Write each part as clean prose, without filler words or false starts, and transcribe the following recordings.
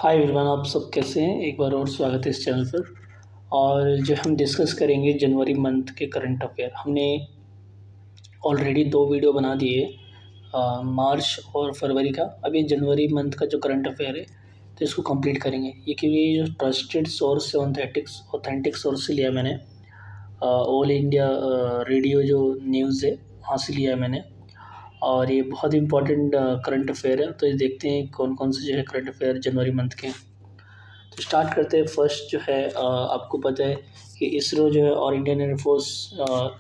Hi everyone, आप सब कैसे हैं। एक बार और स्वागत है इस चैनल पर। और जो हम डिस्कस करेंगे जनवरी मंथ के करंट अफेयर। हमने ऑलरेडी दो वीडियो बना दिए, मार्च और फरवरी का। अब ये जनवरी मंथ का जो करंट अफेयर है तो इसको कंप्लीट करेंगे। ये क्योंकि ये जो ट्रस्टेड सोर्स है, ऑथेंटिक सोर्स से लिया मैंने। ऑल इंडिया रेडियो जो न्यूज़ है वहाँ से लिया है मैंने। और ये बहुत इंपॉर्टेंट करंट अफेयर है। तो ये देखते हैं कौन कौन से जो है करंट अफेयर जनवरी मंथ के। तो स्टार्ट करते हैं। फर्स्ट जो है, आपको पता है कि इसरो जो है और इंडियन एयरफोर्स,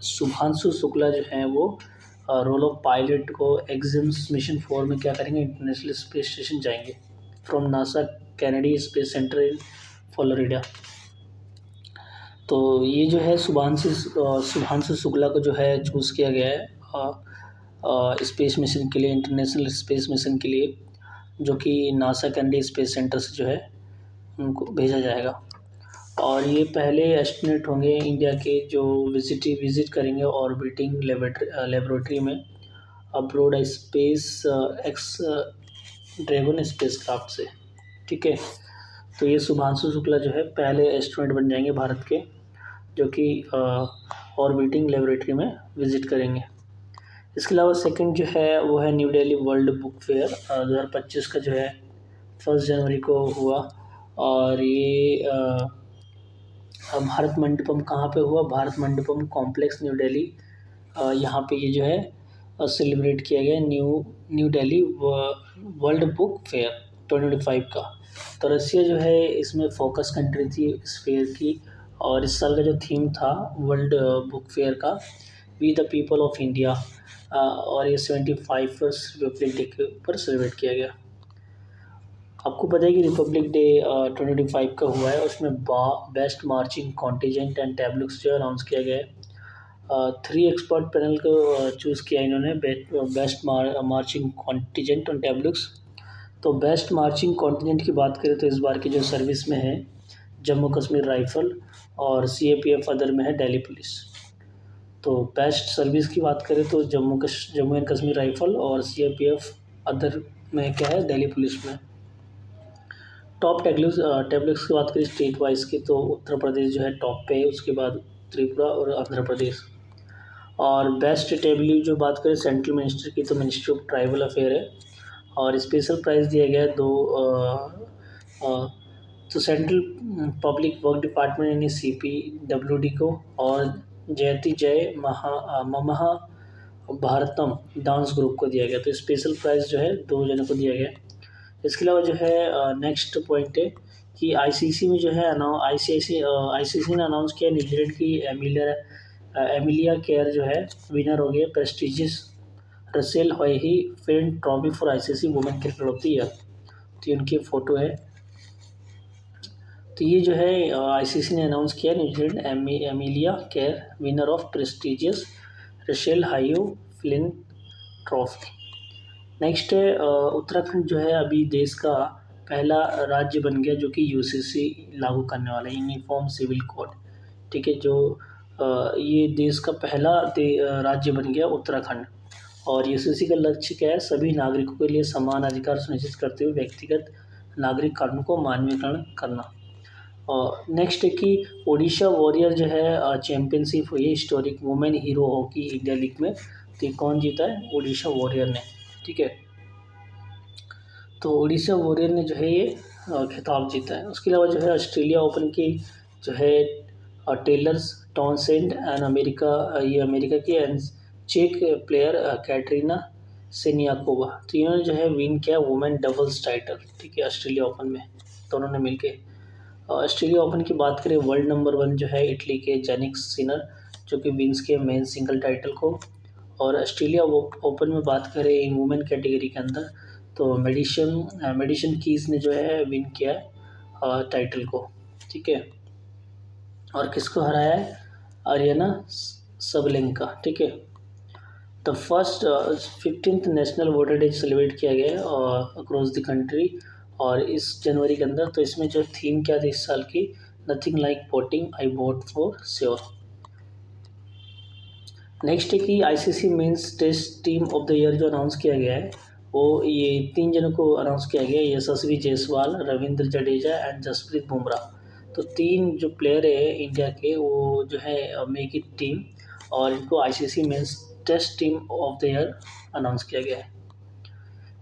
शुभांशु शुक्ला जो है वो रोल ऑफ पायलट को एग्जिम्स मिशन 4 में क्या करेंगे, इंटरनेशनल स्पेस स्टेशन जाएंगे from NASA Kennedy space centre in Florida. तो ये जो है शुभांशु शुक्ला को जो है चूज़ किया गया है स्पेस मिशन के लिए, इंटरनेशनल स्पेस मिशन के लिए, जो कि नासा कैनेडी स्पेस सेंटर से जो है उनको भेजा जाएगा। और ये पहले एस्ट्रोनॉट होंगे इंडिया के जो विजिट करेंगे ऑर्बिटिंग लेबोरेटरी में abroad space x dragon spacecraft से। ठीक है, तो ये शुभांशु शुक्ला जो है पहले एस्ट्रोनॉट बन जाएंगे भारत के, जो कि ऑर्बिटिंग लेबोरेटरी में विजिट करेंगे। इसके अलावा सेकंड जो है वो है new Delhi world book fair 2025 का, जो है 1 जनवरी को हुआ। और ये भारत मंडपम कहाँ पे हुआ, भारत मंडपम कॉम्प्लेक्स न्यू दिल्ली। यहाँ पे ये जो है सेलिब्रेट किया गया new Delhi world book fair 2025 का। तो रसिया जो है इसमें फोकस कंट्री थी इस फेयर की। और इस साल का जो थीम था वर्ल्ड बुक फेयर का, we the people of India. और ये 75th रिपब्लिक डे के ऊपर सेलिब्रेट किया गया। आपको पता है कि रिपब्लिक डे 2025 का हुआ है, उसमें बेस्ट मार्चिंग कॉन्टीजेंट एंड टैब्लुक्स जो अनाउंस किया गया है। 3 एक्सपर्ट पैनल को चूज़ किया इन्होंने, बेस्ट मार्चिंग कॉन्टीजेंट एंड टैब्लुक्स। तो बेस्ट मार्चिंग कॉन्टीजेंट की बात करें तो इस बार की जो सर्विस में है जम्मू कश्मीर राइफल, और CAPF अदर में है दिल्ली पुलिस। तो बेस्ट सर्विस की बात करें तो जम्मू एंड कश्मीर राइफल, और CAPF अदर में क्या है, दिल्ली पुलिस में। टॉप टैब्लेट्स की बात करें स्टेट वाइज की, तो उत्तर प्रदेश जो है टॉप पे है, उसके बाद त्रिपुरा और आंध्र प्रदेश। और बेस्ट टेबल्यू जो बात करें सेंट्रल मिनिस्टर की, तो मिनिस्ट्री ऑफ ट्राइबल अफेयर है। और स्पेशल प्राइज़ दिया गया है तो सेंट्रल पब्लिक वर्क डिपार्टमेंट यानी CPWD को, और जयति जय ममहा भारतम डांस ग्रुप को दिया गया। तो स्पेशल प्राइज़ जो है 2 जनों को दिया गया। इसके अलावा जो है नेक्स्ट पॉइंट है कि ICC में जो है ICC ने अनाउंस किया न्यूजीलैंड की एमिलिया केयर जो है विनर हो गया prestigious Rachael Heyhoe Flint trophy for ICC women cricket of the year. तो उनकी फ़ोटो है। तो ये जो है ICC ने अनाउंस किया New Zealand Amelia Kerr winner of prestigious Rachael Heyhoe Flint trophy. Next है उत्तराखंड जो है अभी देश का पहला राज्य बन गया जो कि UCC लागू करने वाला है, यूनिफॉर्म सिविल कोड। ठीक है, जो ये देश का पहला राज्य बन गया उत्तराखंड। और UCC का लक्ष्य क्या है, सभी नागरिकों के लिए समान अधिकार सुनिश्चित करते हुए व्यक्तिगत नागरिक कानून को मानवीकरण करना। और नेक्स्ट है कि ओडिशा वॉरियर जो है चैम्पियनशिप हुई है historic women hero hockey India league में। तो ये कौन जीता है, ओडिशा वॉरियर ने। ठीक है, तो ओडिशा वॉरियर ने जो है ये खिताब जीता है। उसके अलावा जो है ऑस्ट्रेलिया ओपन की जो है टेलर्स टॉनसेंट एंड अमेरिका की चेक प्लेयर कैटरीना सेनियाकोवा, तो इन्होंने जो है विन किया वुमेन डबल्स टाइटल। ठीक है, ऑस्ट्रेलिया ओपन में दोनों ने मिलके। ऑस्ट्रेलिया ओपन की बात करें, वर्ल्ड नंबर 1 जो है इटली के जेनिक सिनर, जो कि विंस के मेन सिंगल टाइटल को। और ऑस्ट्रेलिया ओपन में बात करें इन वुमेन कैटेगरी के अंदर, तो मेडिसन कीज ने जो है विन किया टाइटल को। ठीक है, और किसको हराया है, अरियाना सबलेंका। ठीक है, the first 15th national voter day celebrate किया गया है अक्रॉस द कंट्री और इस जनवरी के अंदर। तो इसमें जो थीम क्या थी इस साल की, nothing like voting, I vote for sure. Next है कि ICC men's test team of the year जो अनाउंस किया गया है वो ये 3 जनों को अनाउंस किया गया, यशस्वी जायसवाल, रविंद्र जडेजा एंड जसप्रीत बुमराह। तो 3 जो प्लेयर है इंडिया के, वो जो है मेक इट टीम, और इनको ICC men's test team of the year announce किया गया है।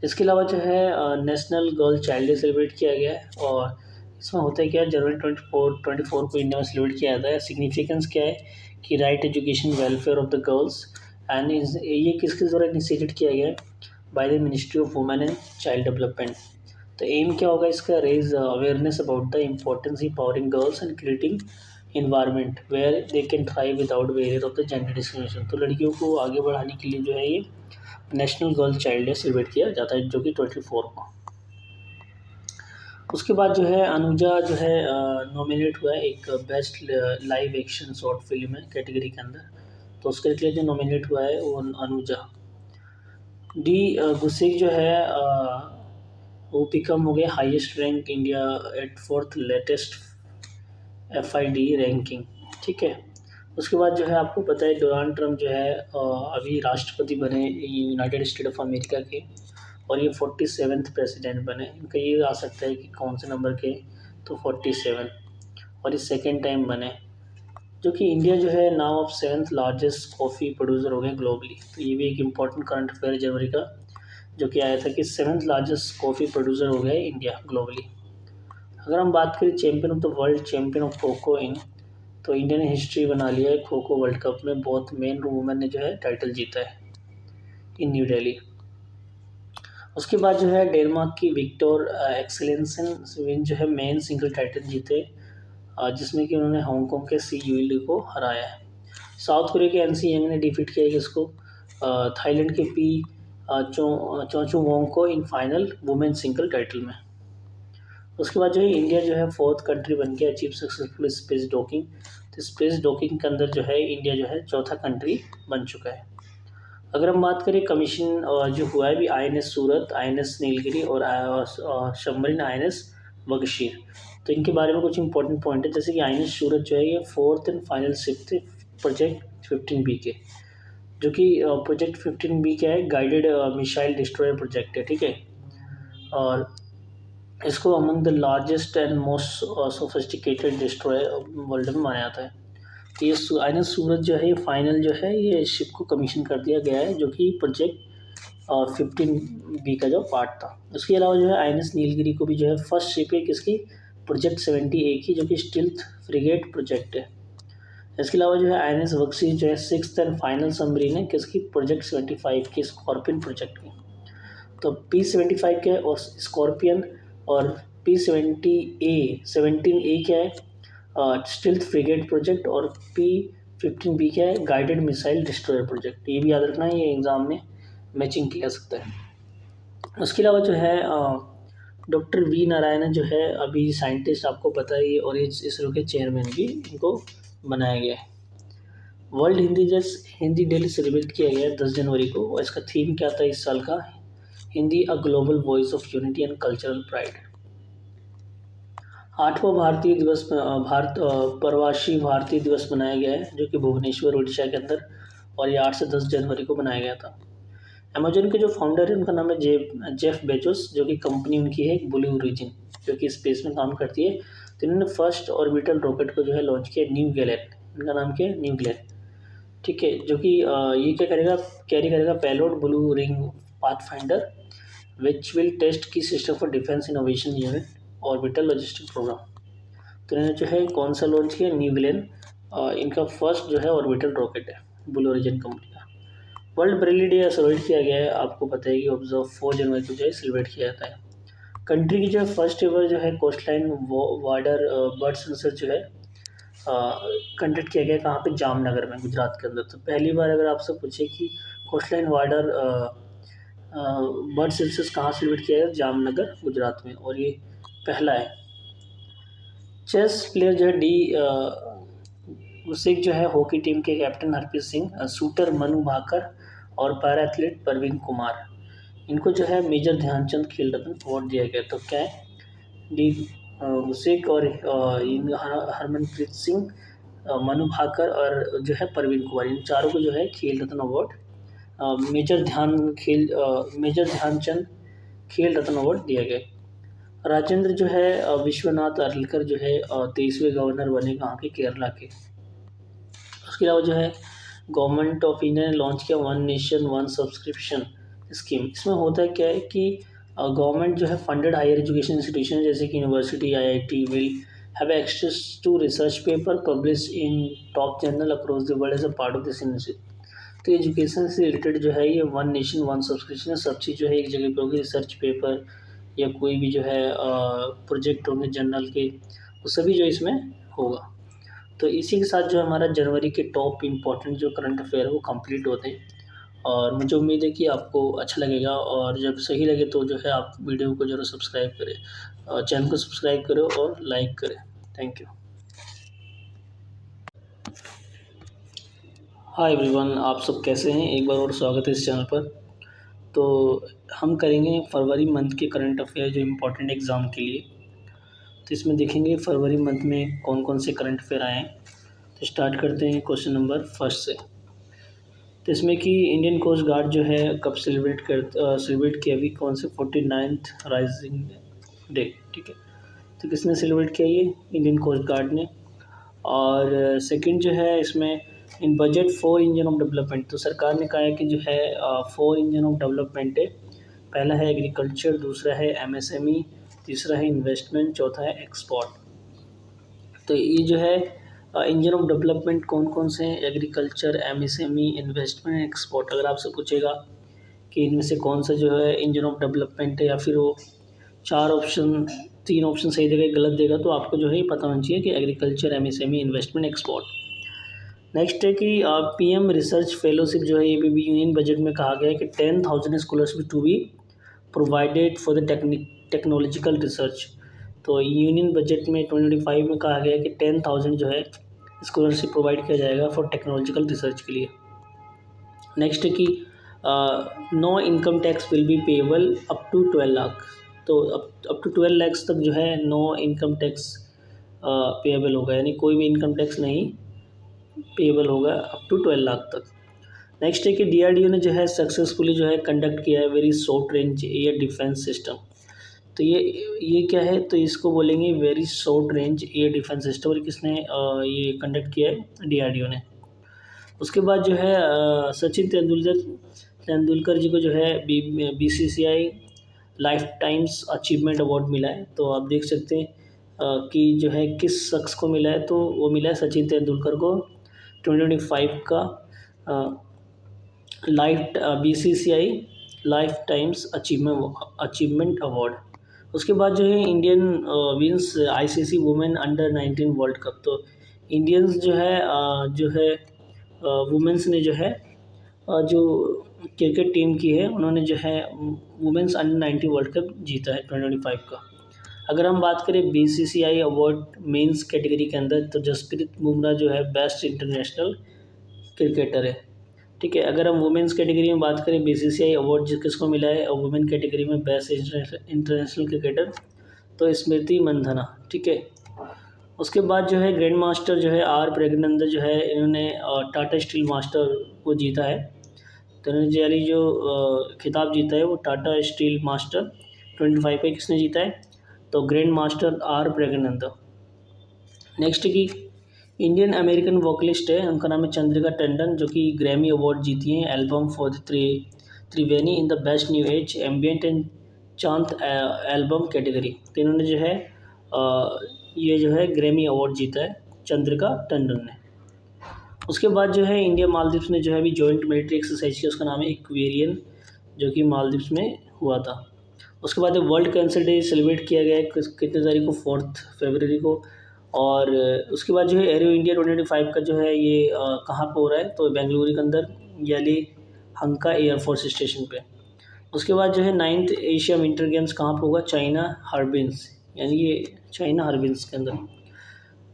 इसके अलावा जो है national girl child day celebrate किया गया है, और इसमें होता है क्या, जनवरी 24 को इंडिया में सेलिब्रेट किया जाता है। सिग्निफिकेंस क्या है कि right education welfare of the girls, and ये किसके द्वारा इनिशिएटेड किया गया है, by the ministry of women and child development. तो एम क्या होगा इसका, raise awareness about the importance powering girls and creating environment where they can thrive without barrier of the gender discrimination. तो लड़कियों को आगे बढ़ाने के लिए जो है ये national girl child day celebrate किया जाता है, जो कि 24 को। उसके बाद जो है अनुजा जो है नॉमिनेट हुआ है एक best live action short film है कैटेगरी के अंदर। तो उसके लिए जो नॉमिनेट हुआ है वो अनुजा। डी गुसेक जो है वो बिकम हो गया highest rank India at 4th latest FID ranking. ठीक है। उसके बाद जो है आपको पता है डोनाल्ड ट्रम्प जो है अभी राष्ट्रपति बने यूनाइटेड स्टेट ऑफ अमेरिका के, और ये 47th प्रेसिडेंट बने। इनका ये आ सकता है कि कौन से नंबर के, तो 47, और ये सेकेंड टाइम बने। जो कि इंडिया जो है now of 7th largest coffee producer हो गए ग्लोबली। तो ये भी एक इम्पॉर्टेंट करंट अफेयर जनवरी का, जो कि आया था कि 7th लार्जेस्ट कॉफ़ी प्रोड्यूसर हो गए इंडिया ग्लोबली। अगर हम बात करें champion of the world, champion of खो इन, तो इंडिया ने हिस्ट्री बना लिया है खो वर्ल्ड कप में। बहुत मेन वुमेन ने जो है टाइटल जीता है इन न्यू दिल्ली। उसके बाद जो है डेनमार्क की विक्टोर एक्सेलेंसन जो है मेन सिंगल टाइटल जीते, जिसमें कि उन्होंने हांगकांग के सी यूली को हराया है। साउथ कोरिया के एनसी यंग ने डिफीट किया है किसको, थाईलैंड के पी चोचू वोंग को in final women single title में। उसके बाद जो है इंडिया जो है 4th कंट्री बन के अचीव सक्सेसफुल स्पेस डॉकिंग। तो स्पेस डॉकिंग के अंदर जो है इंडिया जो है 4था कंट्री बन चुका है। अगर हम बात करें कमीशन जो हुआ है भी, INS सूरत, INS नीलगिरी और सबमरीन INS बगशीर। तो इनके बारे में कुछ इंपॉर्टेंट पॉइंट है, जैसे कि INS सूरत जो है ये 4th एंड फाइनल शिप थे प्रोजेक्ट 15B के, जो कि प्रोजेक्ट 15B क्या है, गाइडेड मिसाइल डिस्ट्रॉयर प्रोजेक्ट है। ठीक है। और इसको among the largest and most sophisticated destroyer world में माना जाता है। तो ये INS सूरज जो है फाइनल जो है ये शिप को कमीशन कर दिया गया है, जो कि प्रोजेक्ट 15B का जो पार्ट था। उसके अलावा जो है INS नीलगिरी को भी जो है फर्स्ट शिप है किसकी, प्रोजेक्ट 70A की, जो कि स्टील्थ फ्रिगेट प्रोजेक्ट है। इसके अलावा जो है INS बक्सी जो है 6th एंड फाइनल सबमरीन है किसकी, प्रोजेक्ट 75 की, स्कॉर्पियन प्रोजेक्ट की। तो P75 क्या है, और स्कॉर्पियन, और P17A क्या है, स्टील्थ फ्रिगेट प्रोजेक्ट, और P15B क्या है, गाइडेड मिसाइल डिस्ट्रॉयर प्रोजेक्ट। ये भी याद रखना है, ये एग्ज़ाम में मैचिंग किया सकता है। उसके अलावा जो है डॉक्टर वी नारायणन जो है अभी साइंटिस्ट, आपको पता है ये, और इसरो के चेयरमैन भी इनको बनाया गया है। वर्ल्ड हिंदी डे सेलिब्रेट किया गया है 10 जनवरी को, और इसका थीम क्या था इस साल का, Hindi a global voice of unity and cultural pride. 8वां भारतीय दिवस प्रवासी भारतीय दिवस मनाया गया है, जो कि भुवनेश्वर उड़ीसा के अंदर, और ये 8 से 10 जनवरी को बनाया गया था। अमेजन के जो फाउंडर है उनका नाम है जेफ बेजोस, जो कि कंपनी उनकी है ब्लू ओरिजिन, जो कि स्पेस में काम करती है। तो इन्होंने फर्स्ट ऑर्बिटल रॉकेट को जो है लॉन्च किया न्यू गैलेन, इनका नाम क्या है, न्यू गैलेन। ठीक है। जो कि ये क्या करेगा, कैरी करेगा payload Blue Ring Pathfinder, which will test key system for defence innovation unit orbital logistic programme. तो इन्होंने जो है कौन सा लॉन्च किया, न्यू गैलेन, इनका फर्स्ट जो है ऑर्बिटल रॉकेट है ब्लू ओरिजिन कंपनी का। वर्ल्ड ब्रेली डे सेलिब्रेट किया गया है, आपको पता है कि ऑब्जर्व 4 जनवरी को जो है सेलिब्रेट किया जाता है। कंट्री की जो है फर्स्ट एवर जो है कोस्ट लाइन वार्डर बर्ड सेंसर जो है कंडक्ट किया गया कहाँ पे, जामनगर में, गुजरात के अंदर। तो पहली बार अगर आपसे पूछे कि कोस्ट लाइन वार्डर बर्ड सेंसस कहाँ सेलिब्रेट किया गया, जामनगर गुजरात में, और ये पहला है। चेस प्लेयर जो है गुसेक जो है हॉकी टीम के कैप्टन हरप्रीत सिंह, शूटर मनु भाकर, और पैरा एथलीट परवीन कुमार, इनको जो है मेजर ध्यानचंद खेल रत्न अवार्ड दिया गया। तो क्या है, डी गुसेक और हरमनप्रीत सिंह, मनु भाकर और जो है परवीन कुमार, इन चारों को जो है खेल रत्न अवार्ड मेजर ध्यानचंद खेल रत्न अवार्ड दिया गया। राजेंद्र जो है विश्वनाथ अर्लकर जो है 23वें गवर्नर बने कहाँ के, केरला के। उसके अलावा जो है गवर्नमेंट ऑफ इंडिया ने लॉन्च किया one nation one subscription scheme. इसमें होता है क्या है कि गवर्नमेंट जो है फंडेड हायर एजुकेशन इंस्टीट्यूशन जैसे कि university IIT will have access to research paper publish in top journal across the world as a part of this initiative. तो एजुकेशन से रिलेटेड जो है ये वन नेशन वन सब्सक्रिप्शन, सब चीज़ जो है एक जगह पे होगी। रिसर्च पेपर या कोई भी जो है प्रोजेक्ट होंगे जर्नल के, वो सभी जो इसमें होगा। तो इसी के साथ जो हमारा जनवरी के टॉप इम्पोर्टेंट जो करंट अफेयर है वो कंप्लीट होते हैं। और मुझे उम्मीद है कि आपको अच्छा लगेगा, और जब सही लगे तो जो है आप वीडियो को ज़रूर सब्सक्राइब करें, चैनल को सब्सक्राइब करें और लाइक करें। Thank you. हाय एवरीवन, आप सब कैसे हैं? एक बार और स्वागत है इस चैनल पर। तो हम करेंगे फरवरी मंथ के करंट अफेयर जो इम्पोर्टेंट एग्ज़ाम के लिए। तो इसमें देखेंगे फरवरी मंथ में कौन कौन से करंट अफेयर आए हैं। तो स्टार्ट करते हैं क्वेश्चन नंबर फर्स्ट से। तो इसमें कि इंडियन कोस्ट गार्ड जो है कब सेलिब्रेट किया, अभी कौन से 49th राइजिंग डे, ठीक है। तो किसने सेलिब्रेट किया? ये इंडियन कोस्ट गार्ड ने। और सेकंड जो है इसमें इन बजट 4 इंजन ऑफ डेवलपमेंट, तो सरकार ने कहा है कि जो है 4 इंजन ऑफ डेवलपमेंट है। पहला है एग्रीकल्चर, दूसरा है MSME, तीसरा है इन्वेस्टमेंट, चौथा है एक्सपोर्ट। तो ये जो है इंजन ऑफ डेवलपमेंट कौन कौन से हैं? Agriculture, MSME, investment, export. अगर आपसे पूछेगा कि इनमें से कौन सा जो है इंजन ऑफ डेवलपमेंट है, या फिर वो 3 ऑप्शन सही देगा गलत देगा, तो आपको जो है ये पता होना चाहिए कि agriculture, MSME, investment, export. Next है कि PM रिसर्च फेलोशिप जो है ये भी यूनियन बजट में कहा गया है कि 10,000 scholarship to be provided for the technological research. तो यूनियन बजट में 2025 में कहा गया है कि 10,000 जो है स्कॉलरशिप प्रोवाइड किया जाएगा फॉर टेक्नोलॉजिकल रिसर्च के लिए। नेक्स्ट है कि no income tax will be payable up to 12 lakh. तो अप टू 12 लाख तक जो है नो इनकम टैक्स पेएबल होगा, यानी कोई भी इनकम टैक्स नहीं पेएबल होगा अप टू 12 लाख तक। नेक्स्ट है कि DRDO ने जो है सक्सेसफुली जो है कंडक्ट किया है very short range air defence system. तो ये क्या है? तो इसको बोलेंगे very short range air defence system, और किसने ये कंडक्ट किया है? DRDO ने। उसके बाद जो है सचिन तेंदुलकर जी को जो है BCCI life times achievement award मिला है। तो आप देख सकते हैं कि जो है किस शख्स को मिला है, तो वो मिला है सचिन तेंदुलकर को 2025 का BCCI life times achievement award. उसके बाद जो है Indian wins ICC women under 19 world cup. तो इंडियंस जो है वुमेंस ने जो है जो क्रिकेट टीम की है, उन्होंने जो है वुमेंस अंडर 19 वर्ल्ड कप जीता है 2025 का। अगर हम बात करें BCCI अवार्ड मेंस कैटेगरी के अंदर, तो जसप्रीत बुमराह जो है बेस्ट इंटरनेशनल क्रिकेटर है, ठीक है। अगर हम वुमेंस कैटेगरी में बात करें, BCCI अवार्ड किसको मिला है और वुमेन कैटेगरी में बेस्ट इंटरनेशनल क्रिकेटर, तो स्मृति मंधाना, ठीक है। उसके बाद जो है ग्रैंड मास्टर जो है R प्रज्ञानंद जो है, इन्होंने टाटा स्टील मास्टर को जीता है। तो इन्होंने जो खिताब जीता है वो टाटा स्टील मास्टर 25 पे किसने जीता है? तो grand master R Praggnanandhaa. Next की इंडियन अमेरिकन वोकलिस्ट है, उनका नाम है चंद्रिका टंडन, जो कि ग्रैमी अवार्ड जीती हैं album for the Triveni in the best new age ambient and chant album category. तो इन्होंने जो है ये जो है ग्रैमी अवार्ड जीता है चंद्रिका टंडन ने। उसके बाद जो है इंडिया मालदीव्स ने जो है अभी जॉइंट मिलिट्री एक्सरसाइज किया, उसका नाम है इक्वेरियन, जो कि मालदीव्स में हुआ था। उसके बाद वर्ल्ड कैंसर डे सेलिब्रेट किया गया है कितने तारीख को? 4 फरवरी को। और उसके बाद जो है एरो इंडिया 2025 का जो है ये कहाँ पर हो रहा है? तो बेंगलुरु के अंदर याली हंका एयरफोर्स स्टेशन पे। उसके बाद जो है 9th एशिया विंटर गेम्स कहाँ पर होगा? चाइना हार्बिन्स, यानी ये चाइना हार्बिन्स के अंदर।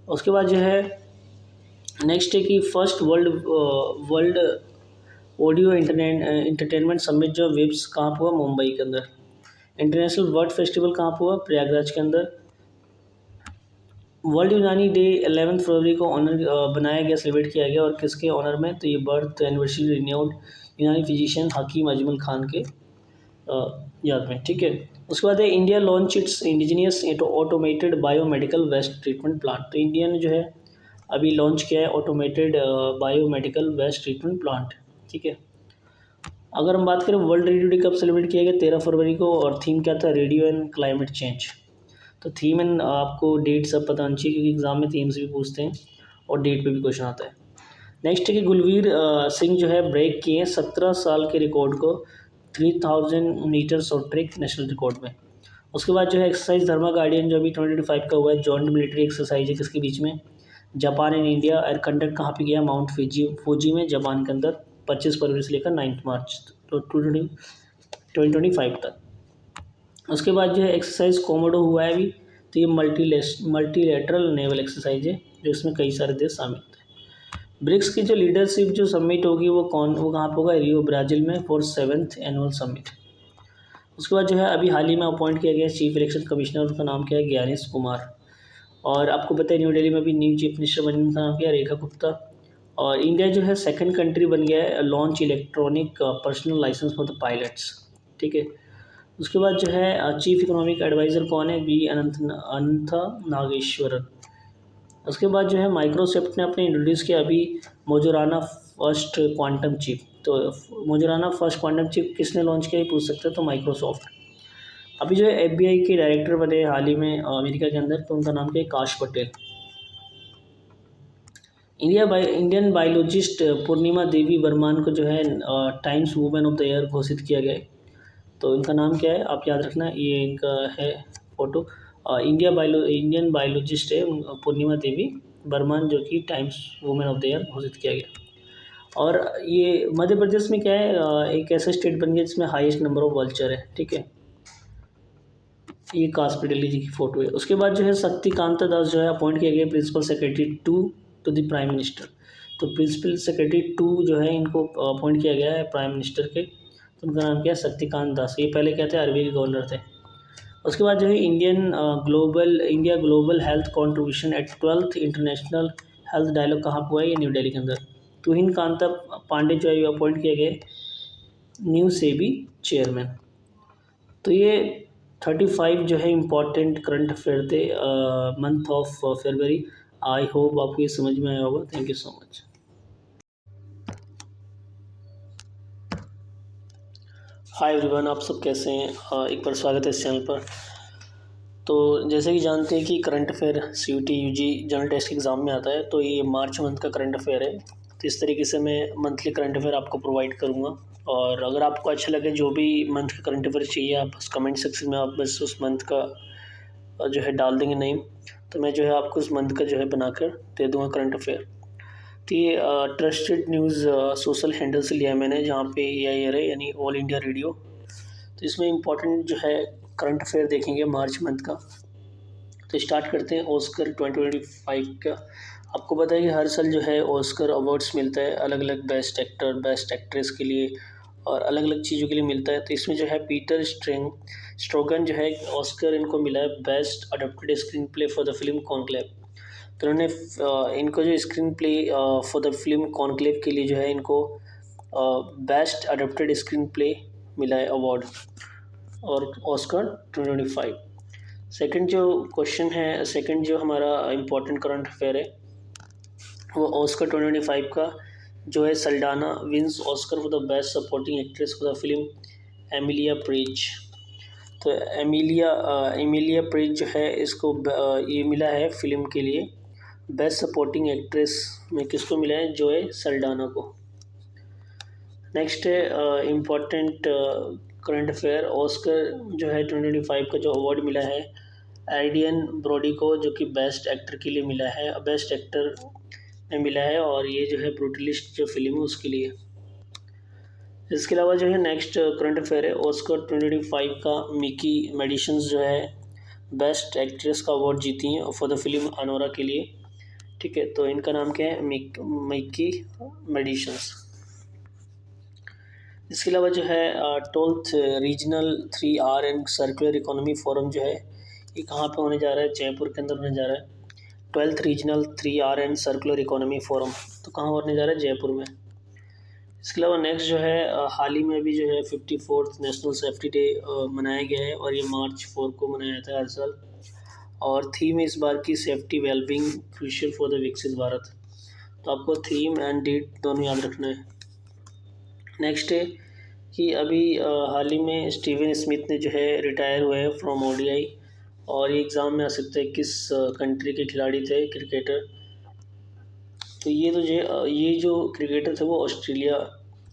उसके बाद जो है नेक्स्ट है कि first world audio entertainment summit जो विप्स कहाँ पर हुआ? मुंबई के अंदर। इंटरनेशनल वर्ड फेस्टिवल कहाँ पर हुआ? प्रयागराज के अंदर। वर्ल्ड यूनानी डे 11 फरवरी को ऑनर बनाया गया, सेलिब्रेट किया गया, और किसके ऑनर में? तो ये birth anniversary renowned Unani physician Hakim Ajmal Khan के याद में, ठीक है। उसके बाद है India launch its indigenous automated biomedical waste treatment plant. तो इंडिया ने जो है अभी लॉन्च किया है automated biomedical waste treatment plant, ठीक है। अगर हम बात करें वर्ल्ड रेडियो डे कब सेलिब्रेट किया गया, 13 फरवरी को, और थीम क्या था, रेडियो एंड क्लाइमेट चेंज। तो थीम एंड आपको डेट सब पता होनी चाहिए, क्योंकि एग्जाम में थीम्स भी पूछते हैं और डेट पे भी क्वेश्चन आता है। नेक्स्ट है कि गुलवीर सिंह जो है ब्रेक किए 17 साल के रिकॉर्ड को 3000 मीटर्स और ट्रिक नेशनल रिकॉर्ड में। उसके बाद जो है एक्सरसाइज धर्मा गार्डियन जो अभी 2025 का हुआ है, जॉइंट मिलिट्री एक्सरसाइज है किसके बीच में, Japan and India. Air conduct कहाँ पे गया, माउंट फूजी में, जापान के अंदर, 25 फरवरी से लेकर 9 मार्च तो 2025 तक। उसके बाद जो है एक्सरसाइज कोमोडो हुआ है अभी, तो ये मल्टीलेटरल नेवल एक्सरसाइज है, जो इसमें कई सारे देश शामिल थे। ब्रिक्स की जो लीडरशिप जो समिट होगी वो कहाँ पर होगा, रियो ब्राज़ील में, फॉर 7th एनुअल समिट। उसके बाद जो है अभी हाल ही में अपॉइंट किया गया चीफ इलेक्शन कमिश्नर, उनका नाम क्या है, ज्ञानेश कुमार। और आपको पता है न्यू दिल्ली में भी न्यू चीफ मिनिस्टर बनी, उनका नाम क्या है, रेखा गुप्ता। और इंडिया जो है सेकंड कंट्री बन गया है launch electronic personal licence for the pilots, ठीक है। उसके बाद जो है चीफ इकोनॉमिक एडवाइज़र कौन है, बी अनंत नागेश्वरन। उसके बाद जो है माइक्रोसॉफ्ट ने अपने इंट्रोड्यूस किया अभी मोजोराना फर्स्ट क्वांटम चिप। तो मोजोराना फर्स्ट क्वांटम चिप किसने लॉन्च किया, ये पूछ सकते हैं, तो माइक्रोसॉफ्ट। अभी जो है FBI के डायरेक्टर बने हाल ही में अमेरिका के अंदर, तो उनका नाम क्या है, काश पटेल। इंडियन बायोलॉजिस्ट पूर्णिमा देवी बर्मान को जो है times women of the year घोषित किया गया है। तो इनका नाम क्या है, आप याद रखना, ये इनका है फोटो। इंडियन बायोलॉजिस्ट है पूर्णिमा देवी बर्मान, जो कि times women of the year घोषित किया गया। और ये मध्य प्रदेश में क्या है, एक ऐसा स्टेट बन गया जिसमें हाईएस्ट नंबर ऑफ वल्चर है, ठीक है। ये काश पटेल जी की फ़ोटो है। उसके बाद जो है शक्तिकांत दास जो है अपॉइंट किया गया principal secretary to the prime minister. तो प्रिंसिपल सेक्रेटरी 2 जो है इनको अपॉइंट किया गया है प्राइम मिनिस्टर के, तो उनका नाम क्या है, शक्तिकांत दास। ये पहले क्या थे, आरबीआई के गवर्नर थे। उसके बाद जो है India global health contribution at 12th international health dialogue कहाँ पर हुआ है, ये न्यू दिल्ली के अंदर। तुहिन कांता पांडे जो है अपॉइंट किए गए न्यू सेबी चेयरमैन। तो ये 35 जो है इम्पॉर्टेंट करंट अफेयर थे month of February. I hope आपको ये समझ में आया होगा। Thank you so much. Hi everyone, आप सब कैसे हैं, एक बार स्वागत है इस चैनल पर। तो जैसे कि जानते हैं कि current affair CUT UG general test exam में आता है, तो ये मार्च मंथ का करंट अफेयर है। तो इस तरीके से मैं मंथली करंट अफेयर आपको प्रोवाइड करूँगा। और अगर आपको अच्छा लगे जो भी मंथ का करंट अफेयर चाहिए, आप बस कमेंट सेक्शन में आप बस उस मंथ का जो है डाल देंगे नेम, तो मैं जो है आपको उस मंथ का जो है बनाकर दे दूँगा करंट अफेयर। तो ये ट्रस्टेड न्यूज़ सोशल हैंडल से लिया है मैंने, जहाँ पे AIR है यानी ऑल इंडिया रेडियो। तो इसमें इम्पोर्टेंट जो है करंट अफेयर देखेंगे मार्च मंथ का। तो स्टार्ट करते हैं ऑस्कर 2025 का। आपको पता है कि हर साल जो है ऑस्कर अवार्ड्स मिलता है अलग अलग बेस्ट एक्टर बेस्ट एक्ट्रेस के लिए और अलग अलग चीज़ों के लिए मिलता है। तो इसमें जो है पीटर स्ट्रोगन जो है ऑस्कर इनको मिला है best adopted screen play for the film conclave. तो उन्होंने इनको जो screen play for the film conclave के लिए जो है इनको बेस्ट अडॉप्टेड स्क्रीन प्ले मिला है अवार्ड और ऑस्कर 2025। सेकंड जो क्वेश्चन है, सेकंड जो हमारा इम्पोर्टेंट करंट अफेयर है वो ऑस्कर 2025 का जो है Saldana wins Oscar for the best supporting actress for the film Emilia Perez. तो एमिलिया प्रेज जो है इसको ये मिला है फिल्म के लिए बेस्ट सपोर्टिंग एक्ट्रेस में किसको मिला है, जो है सल्डाना को। नेक्स्ट है इम्पोर्टेंट करंट अफेयर, ऑस्कर जो है 2025 का जो अवार्ड मिला है एड्रियन ब्रोडी को, जो कि बेस्ट एक्टर के लिए मिला है, बेस्ट एक्टर में मिला है, और ये जो है ब्रूटलिस्ट जो फिल्म है उसके लिए। इसके अलावा जो है नेक्स्ट करंट अफेयर है ऑस्कर 2025 का मिकी मेडिसन्स जो है बेस्ट एक्ट्रेस का अवार्ड जीती हैं फॉर द फिल्म अनोरा के लिए, ठीक है। तो इनका नाम क्या है, मिकी मेडिसन्स। इसके अलावा जो है 12th regional 3RN circular economy forum जो है ये कहाँ पे होने जा रहा है, जयपुर के अंदर होने जा रहा है। 12th regional 3RN circular economy forum तो कहाँ होने जा रहा है, जयपुर में। इसके अलावा नेक्स्ट जो है हाल ही में अभी जो है 54th नेशनल सेफ्टी डे मनाया गया है और ये मार्च 4 को मनाया जाता है हर साल। और थीम है इस बार की safety wellbeing crucial for the विकसित भारत। तो आपको थीम एंड डेट दोनों याद रखना है। नेक्स्ट है कि अभी हाल ही में स्टीवन स्मिथ ने जो है रिटायर हुए हैं फ्रॉम ओडीआई, और ये एग्ज़ाम में आ सकता है किस कंट्री के खिलाड़ी थे क्रिकेटर। तो ये जो क्रिकेटर थे वो ऑस्ट्रेलिया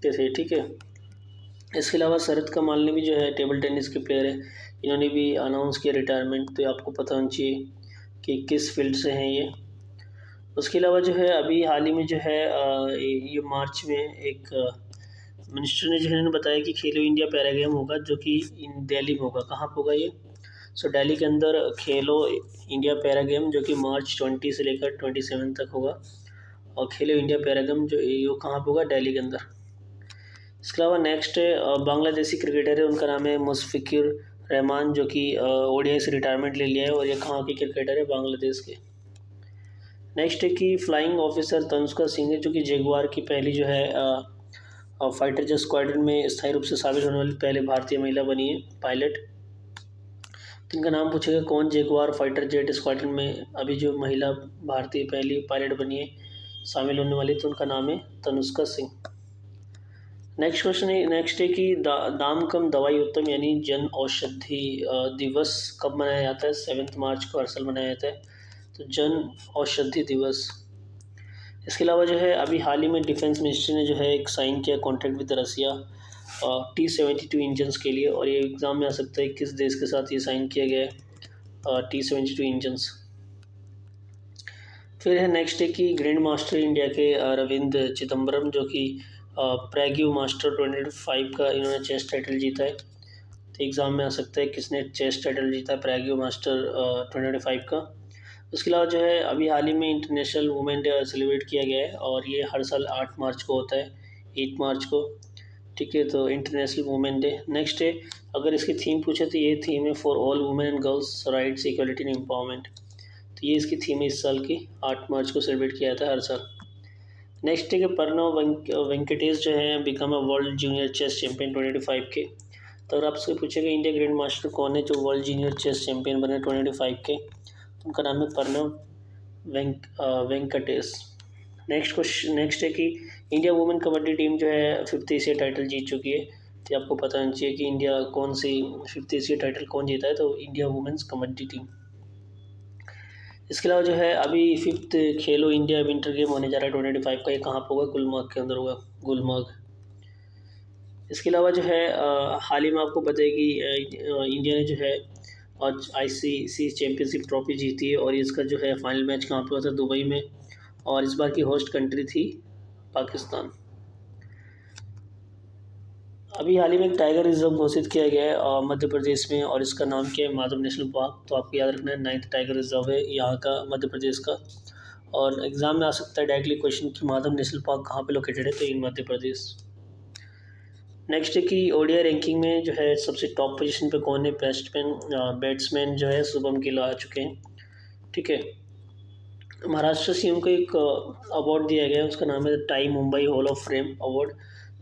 के थे, ठीक है। इसके अलावा शरद कमल ने भी जो है टेबल टेनिस के प्लेयर है, इन्होंने भी अनाउंस किया रिटायरमेंट। तो आपको पता होना चाहिए कि किस फील्ड से हैं ये। उसके अलावा जो है अभी हाल ही में जो है ये मार्च में एक मिनिस्टर ने जो है इन्होंने बताया कि खेलो इंडिया पैरा गेम होगा, जो कि इन दिल्ली में होगा। कहाँ पर होगा ये? दिल्ली के अंदर खेलो इंडिया पैरा गेम, जो कि मार्च 20 से लेकर 27 तक होगा। और खेलो इंडिया पैरा गेम जो ये कहाँ पर होगा? दिल्ली के अंदर। इसके अलावा नेक्स्ट बांग्लादेशी क्रिकेटर है, उनका नाम है मुशफिकुर रहमान, जो कि ओडीआई से रिटायरमेंट ले लिया है और ये कहाँ के क्रिकेटर है? बांग्लादेश के। नेक्स्ट है कि फ्लाइंग ऑफिसर तनुष्का सिंह है, जो कि जगुआर की पहली जो है फाइटर जेट स्क्वाड्रन में स्थायी रूप से शामिल होने वाली पहले भारतीय महिला बनी है पायलट। तो इनका नाम पूछेगा कौन जगुआर फाइटर जेट स्क्वाड्रन में अभी जो महिला भारतीय पहली पायलट बनी है शामिल होने वाली, तो उनका नाम है तनुष्का सिंह। नेक्स्ट क्वेश्चन है कि दाम कम दवाई उत्तम यानी जन औषधि दिवस कब मनाया जाता है? 7 मार्च को हर साल मनाया जाता है, तो जन औषधि दिवस। इसके अलावा जो है अभी हाल ही में डिफेंस मिनिस्ट्री ने जो है एक साइन किया contract with Russia T-72 engines के लिए, और ये एग्ज़ाम में आ सकता है किस देश के साथ ये साइन किया गया है T-72 इंजन्स। फिर है नेक्स्ट है कि ग्रैंड मास्टर इंडिया के रविंद्र चिदम्बरम, जो कि प्रैग्यू मास्टर 25 का इन्होंने चेस टाइटल जीता है। तो एग्ज़ाम में आ सकता है किसने चेस टाइटल जीता है प्रैग्यू मास्टर 2025 का। उसके अलावा जो है अभी हाल ही में इंटरनेशनल वुमेन डे सेलिब्रेट किया गया है, और ये हर साल 8 मार्च को होता है, 8 मार्च को, ठीक है। तो इंटरनेशनल वुमेन डे। नेक्स्ट है अगर इसकी थीम पूछे तो ये थीम है for all women and girls rights equality and empowerment. तो ये इसकी थीम है इस साल की, 8 मार्च को सेलिब्रेट किया जाता है हर साल। नेक्स्ट है कि प्रणव वेंकटेश जो है become a world junior chess champion 2025 के। तो अगर आपसे पूछेगा इंडिया ग्रैंड मास्टर कौन है जो वर्ल्ड जूनियर चेस चैंपियन बने 2025 के, तो उनका नाम है प्रणव वेंकटेश। नेक्स्ट है कि इंडिया वुमेन कबड्डी टीम जो है 5th एशिया टाइटल जीत चुकी है। तो आपको पता होना चाहिए कि इंडिया कौन सी 5th एशिया टाइटल कौन जीता है, तो इंडिया वुमेन्स कबड्डी टीम। इसके अलावा जो है अभी 5th खेलो इंडिया विंटर गेम होने जा रहा है 2025 का, ये कहाँ पर होगा? गुलमर्ग के अंदर होगा, गुलमर्ग। इसके अलावा जो है हाल ही में आपको पता है कि इंडिया ने जो है और ICC चैम्पियनशिप ट्रॉफी जीती है, और इसका जो है फाइनल मैच कहाँ पे हुआ था? दुबई में, और इस बार की होस्ट कंट्री थी पाकिस्तान। अभी हाल ही में एक टाइगर रिजर्व घोषित किया गया है मध्य प्रदेश में, और इसका नाम क्या है? Madhav national park. तो आपको याद रखना है 9th टाइगर रिजर्व है यहाँ का, मध्य प्रदेश का। और एग्जाम में आ सकता है डायरेक्टली क्वेश्चन कि माधव नेशनल पार्क कहाँ पे लोकेटेड है, तो इन मध्य प्रदेश। नेक्स्ट है कि ओडीआई रैंकिंग में जो है सबसे टॉप पोजीशन पे कौन है? बैट्समैन जो है शुभम गिल आ चुके हैं, ठीक है। महाराष्ट्र सीएम को एक अवार्ड दिया गया है, उसका नाम है time Mumbai hall of fame award.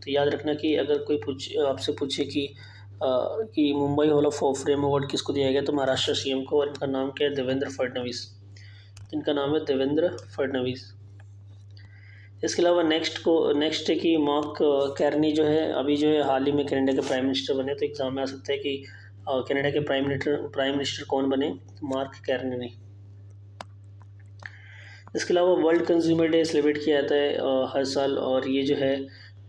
तो याद रखना कि अगर कोई आपसे पूछे कि Mumbai hall of fame award किसको दिया गया, तो महाराष्ट्र सीएम को, और इनका नाम क्या है? देवेंद्र फडणवीस। इनका नाम है देवेंद्र फडणवीस। इसके अलावा नेक्स्ट है कि मार्क कैर्नी जो है अभी जो है हाल ही में कनाडा के प्राइम मिनिस्टर बने। तो एग्जाम में आ सकता है कि कनाडा के प्राइम मिनिस्टर कौन बने? तो मार्क कैर्नी। इसके अलावा वर्ल्ड कंज्यूमर डे सेलिब्रेट किया जाता है हर साल, और ये जो है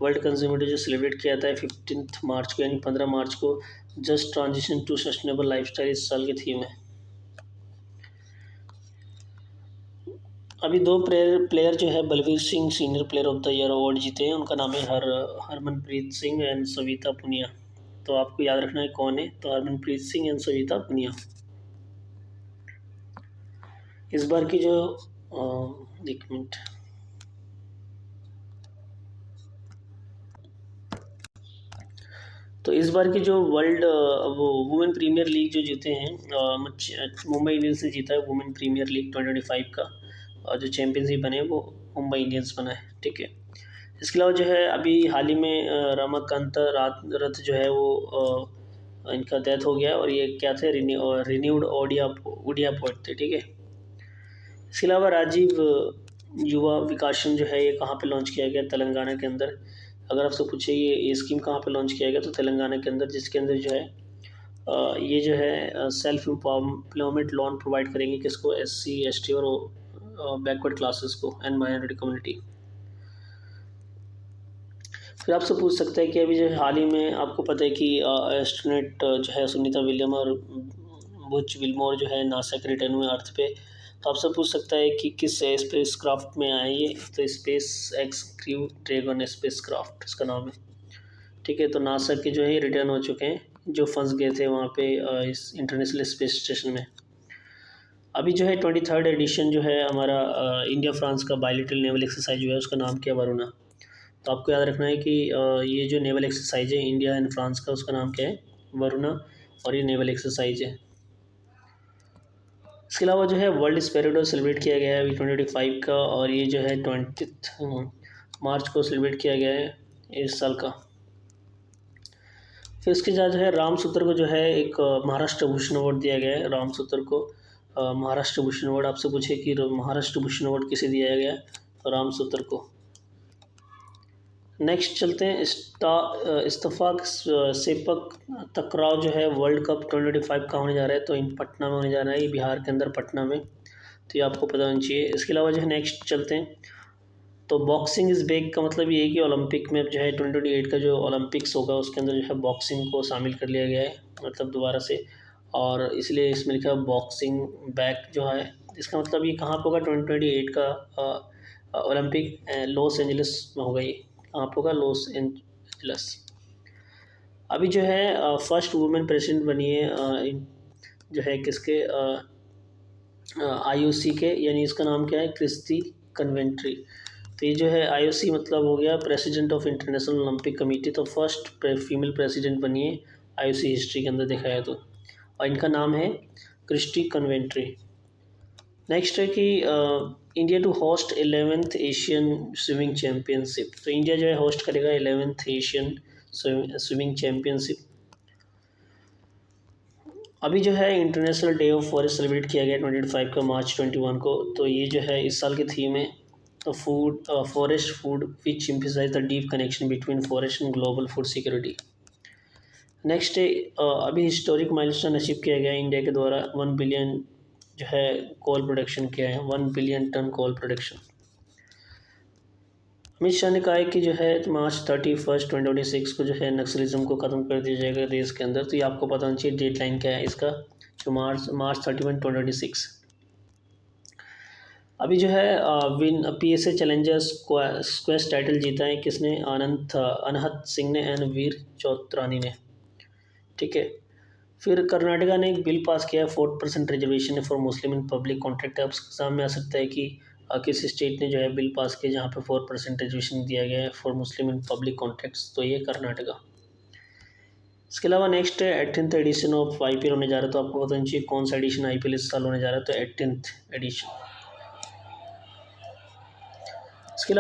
वर्ल्ड कंज्यूमर डे जो सेलिब्रेट किया जाता है 15 मार्च को, यानी 15 मार्च को। Just transition to sustainable lifestyle इस साल की थीम है। अभी 2 प्लेयर जो है Balbir Singh senior player of the year award जीते हैं, उनका नाम है हरमनप्रीत सिंह एंड सविता पुनिया। तो आपको याद रखना है कौन है? तो हरमनप्रीत सिंह एंड सविता पुनिया। इस बार की जो एक मिनट, तो इस बार की जो वर्ल्ड वो वुमेन प्रीमियर लीग जो जीते हैं मुंबई इंडियंस ने जीता है वुमेन प्रीमियर लीग 2025 का, और जो चैंपियनशिप बने वो मुंबई इंडियंस बना है, ठीक है। इसके अलावा जो है अभी हाल ही में रमाकांत रथ जो है वो इनका डेथ हो गया, और ये क्या थे, रिन्यूड ओडिया ओडिया पोइट थे, ठीक है। इसके अलावा राजीव युवा विकासन जो है ये कहाँ पे लॉन्च किया गया, तेलंगाना के अंदर। अगर आपसे पूछे ये स्कीम कहाँ पे लॉन्च किया गया, तो तेलंगाना के अंदर, जिसके अंदर जो है ये जो है सेल्फ एम्प्लॉयमेंट लोन प्रोवाइड करेंगे किसको, SC ST और बैकवर्ड क्लासेस को एंड माइनॉरिटी कम्युनिटी। फिर आपसे पूछ सकते हैं कि अभी जो हाल ही में आपको पता है कि एस्ट्रोनॉट जो है सुनीता विलियम और बुच विल्मोर जो है नासा के रिटर्न हुए अर्थ पे। तो आपसे पूछ सकता है कि किस स्पेस क्राफ्ट में आए ये, तो space x crew dragon space craft इसका नाम है, ठीक है। तो नासा के जो है रिटर्न हो चुके हैं, जो फंस गए थे वहाँ पे इस इंटरनेशनल स्पेस स्टेशन में। अभी जो है 23rd एडिशन जो है हमारा इंडिया फ्रांस का बायलिटरल नेवल एक्सरसाइज जो है उसका नाम क्या है, वरुणा। तो आपको याद रखना है कि ये जो नेवल एक्सरसाइज है इंडिया एंड फ्रांस का, उसका नाम क्या है, वरुणा, और ये नेवल एक्सरसाइज है। इसके अलावा जो है वर्ल्ड स्पैरो डे सेलिब्रेट किया गया है अभी 2025 का, और ये जो है 20 मार्च को सेलिब्रेट किया गया है इस साल का। फिर इसके साथ जो है रामसूत्र को जो है एक महाराष्ट्र भूषण अवार्ड दिया गया है, रामसूत्र को महाराष्ट्र भूषण अवार्ड। आपसे पूछे कि महाराष्ट्र भूषण अवार्ड किसे दिया गया है, तो रामसूत्र को। नेक्स्ट चलते हैं इस्तफाक सेपक टकराव जो है वर्ल्ड कप 2025 का होने जा रहा है, तो इन पटना में होने जा रहा है, ये बिहार के अंदर पटना में, तो ये आपको पता होना चाहिए। इसके अलावा जो है नेक्स्ट चलते हैं, तो बॉक्सिंग इज़ बैक का मतलब ये है कि ओलंपिक में जो है 2028 का जो ओलंपिक्स होगा उसके अंदर जो है बॉक्सिंग को शामिल कर लिया गया है, मतलब दोबारा से, और इसलिए इसमें लिखा है बॉक्सिंग बैक जो है। इसका मतलब ये कहाँ पर होगा, 2028 का ओलंपिक लॉस एंजलिस में होगा, ये कहाँ पर होगा, लॉस एंजलिस। अभी जो है फर्स्ट वुमेन प्रेसिडेंट बनी है जो है किसके, IOC के, यानी इसका नाम क्या है, क्रिस्टी कन्वेंट्री। तो ये जो है IOC मतलब हो गया president of international Olympic committee, तो फर्स्ट फीमेल प्रेसिडेंट बनी है IOC हिस्ट्री के अंदर देखा है तो, और इनका नाम है क्रिस्टी कन्वेंट्री। नेक्स्ट है कि India to host 11th Asian swimming championship, तो इंडिया जो है होस्ट करेगा 11th एशियन स्विमिंग चैम्पियनशिप। अभी जो है international day of forest celebrate किया गया 25 का मार्च 21 को, तो ये जो है इस साल की थीम है, तो forest food which emphasise the deep connection between forest and global food security. Next है अभी हिस्टोरिक माइलस्टोन अचीव किया गया इंडिया के द्वारा, 1 बिलियन जो है कोल प्रोडक्शन किया है, 1 billion tonne coal production. Amit Shah ने कहा है कि जो है मार्च 31 2026 को जो है नक्सलिज्म को ख़त्म कर दिया जाएगा देश के अंदर, तो ये आपको पता होना चाहिए डेडलाइन क्या है इसका, जो मार्च 31 2026। अभी जो है PSA चैलेंजर स्क्वैश टाइटल जीता है किसने, अनहत सिंह ने एंड वीर चौत्रानी ने, ठीक है। फिर कर्नाटका ने एक बिल पास किया है 4% reservation for Muslim in public contract. अब सामने आ सकता है कि किस स्टेट ने जो है बिल पास किया जहाँ पे 4% रिजर्वेशन दिया गया है for Muslim in public contracts, तो ये कर्नाटका। इसके अलावा नेक्स्ट है 18th एडिशन ऑफ IPL होने जा रहा है, तो आपको पता चाहिए कौन सा एडिशन IPL इस साल होने जा रहा है, तो 18th एडिशन। इसके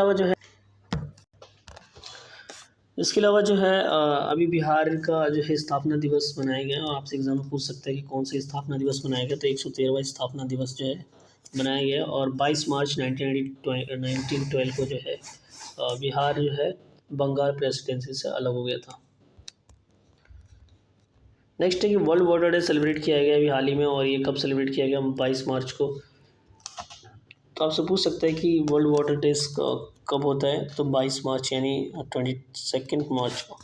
अलावा जो है अभी बिहार का जो है स्थापना दिवस मनाया गया, और आपसे एग्जाम में पूछ सकते हैं कि कौन सा स्थापना दिवस मनाया गया, तो 113वां स्थापना दिवस जो है मनाया गया, और 22 मार्च 1912 को जो है बिहार जो है बंगाल प्रेसिडेंसी से अलग हो गया था। नेक्स्ट है कि वर्ल्ड वाटर डे सेलिब्रेट किया गया अभी हाल ही में, और ये कब सेलिब्रेट किया गया, 22 मार्च को। तो आपसे पूछ सकते हैं कि वर्ल्ड वाटर डे कब होता है, तो 22 मार्च यानी 22 मार्च को।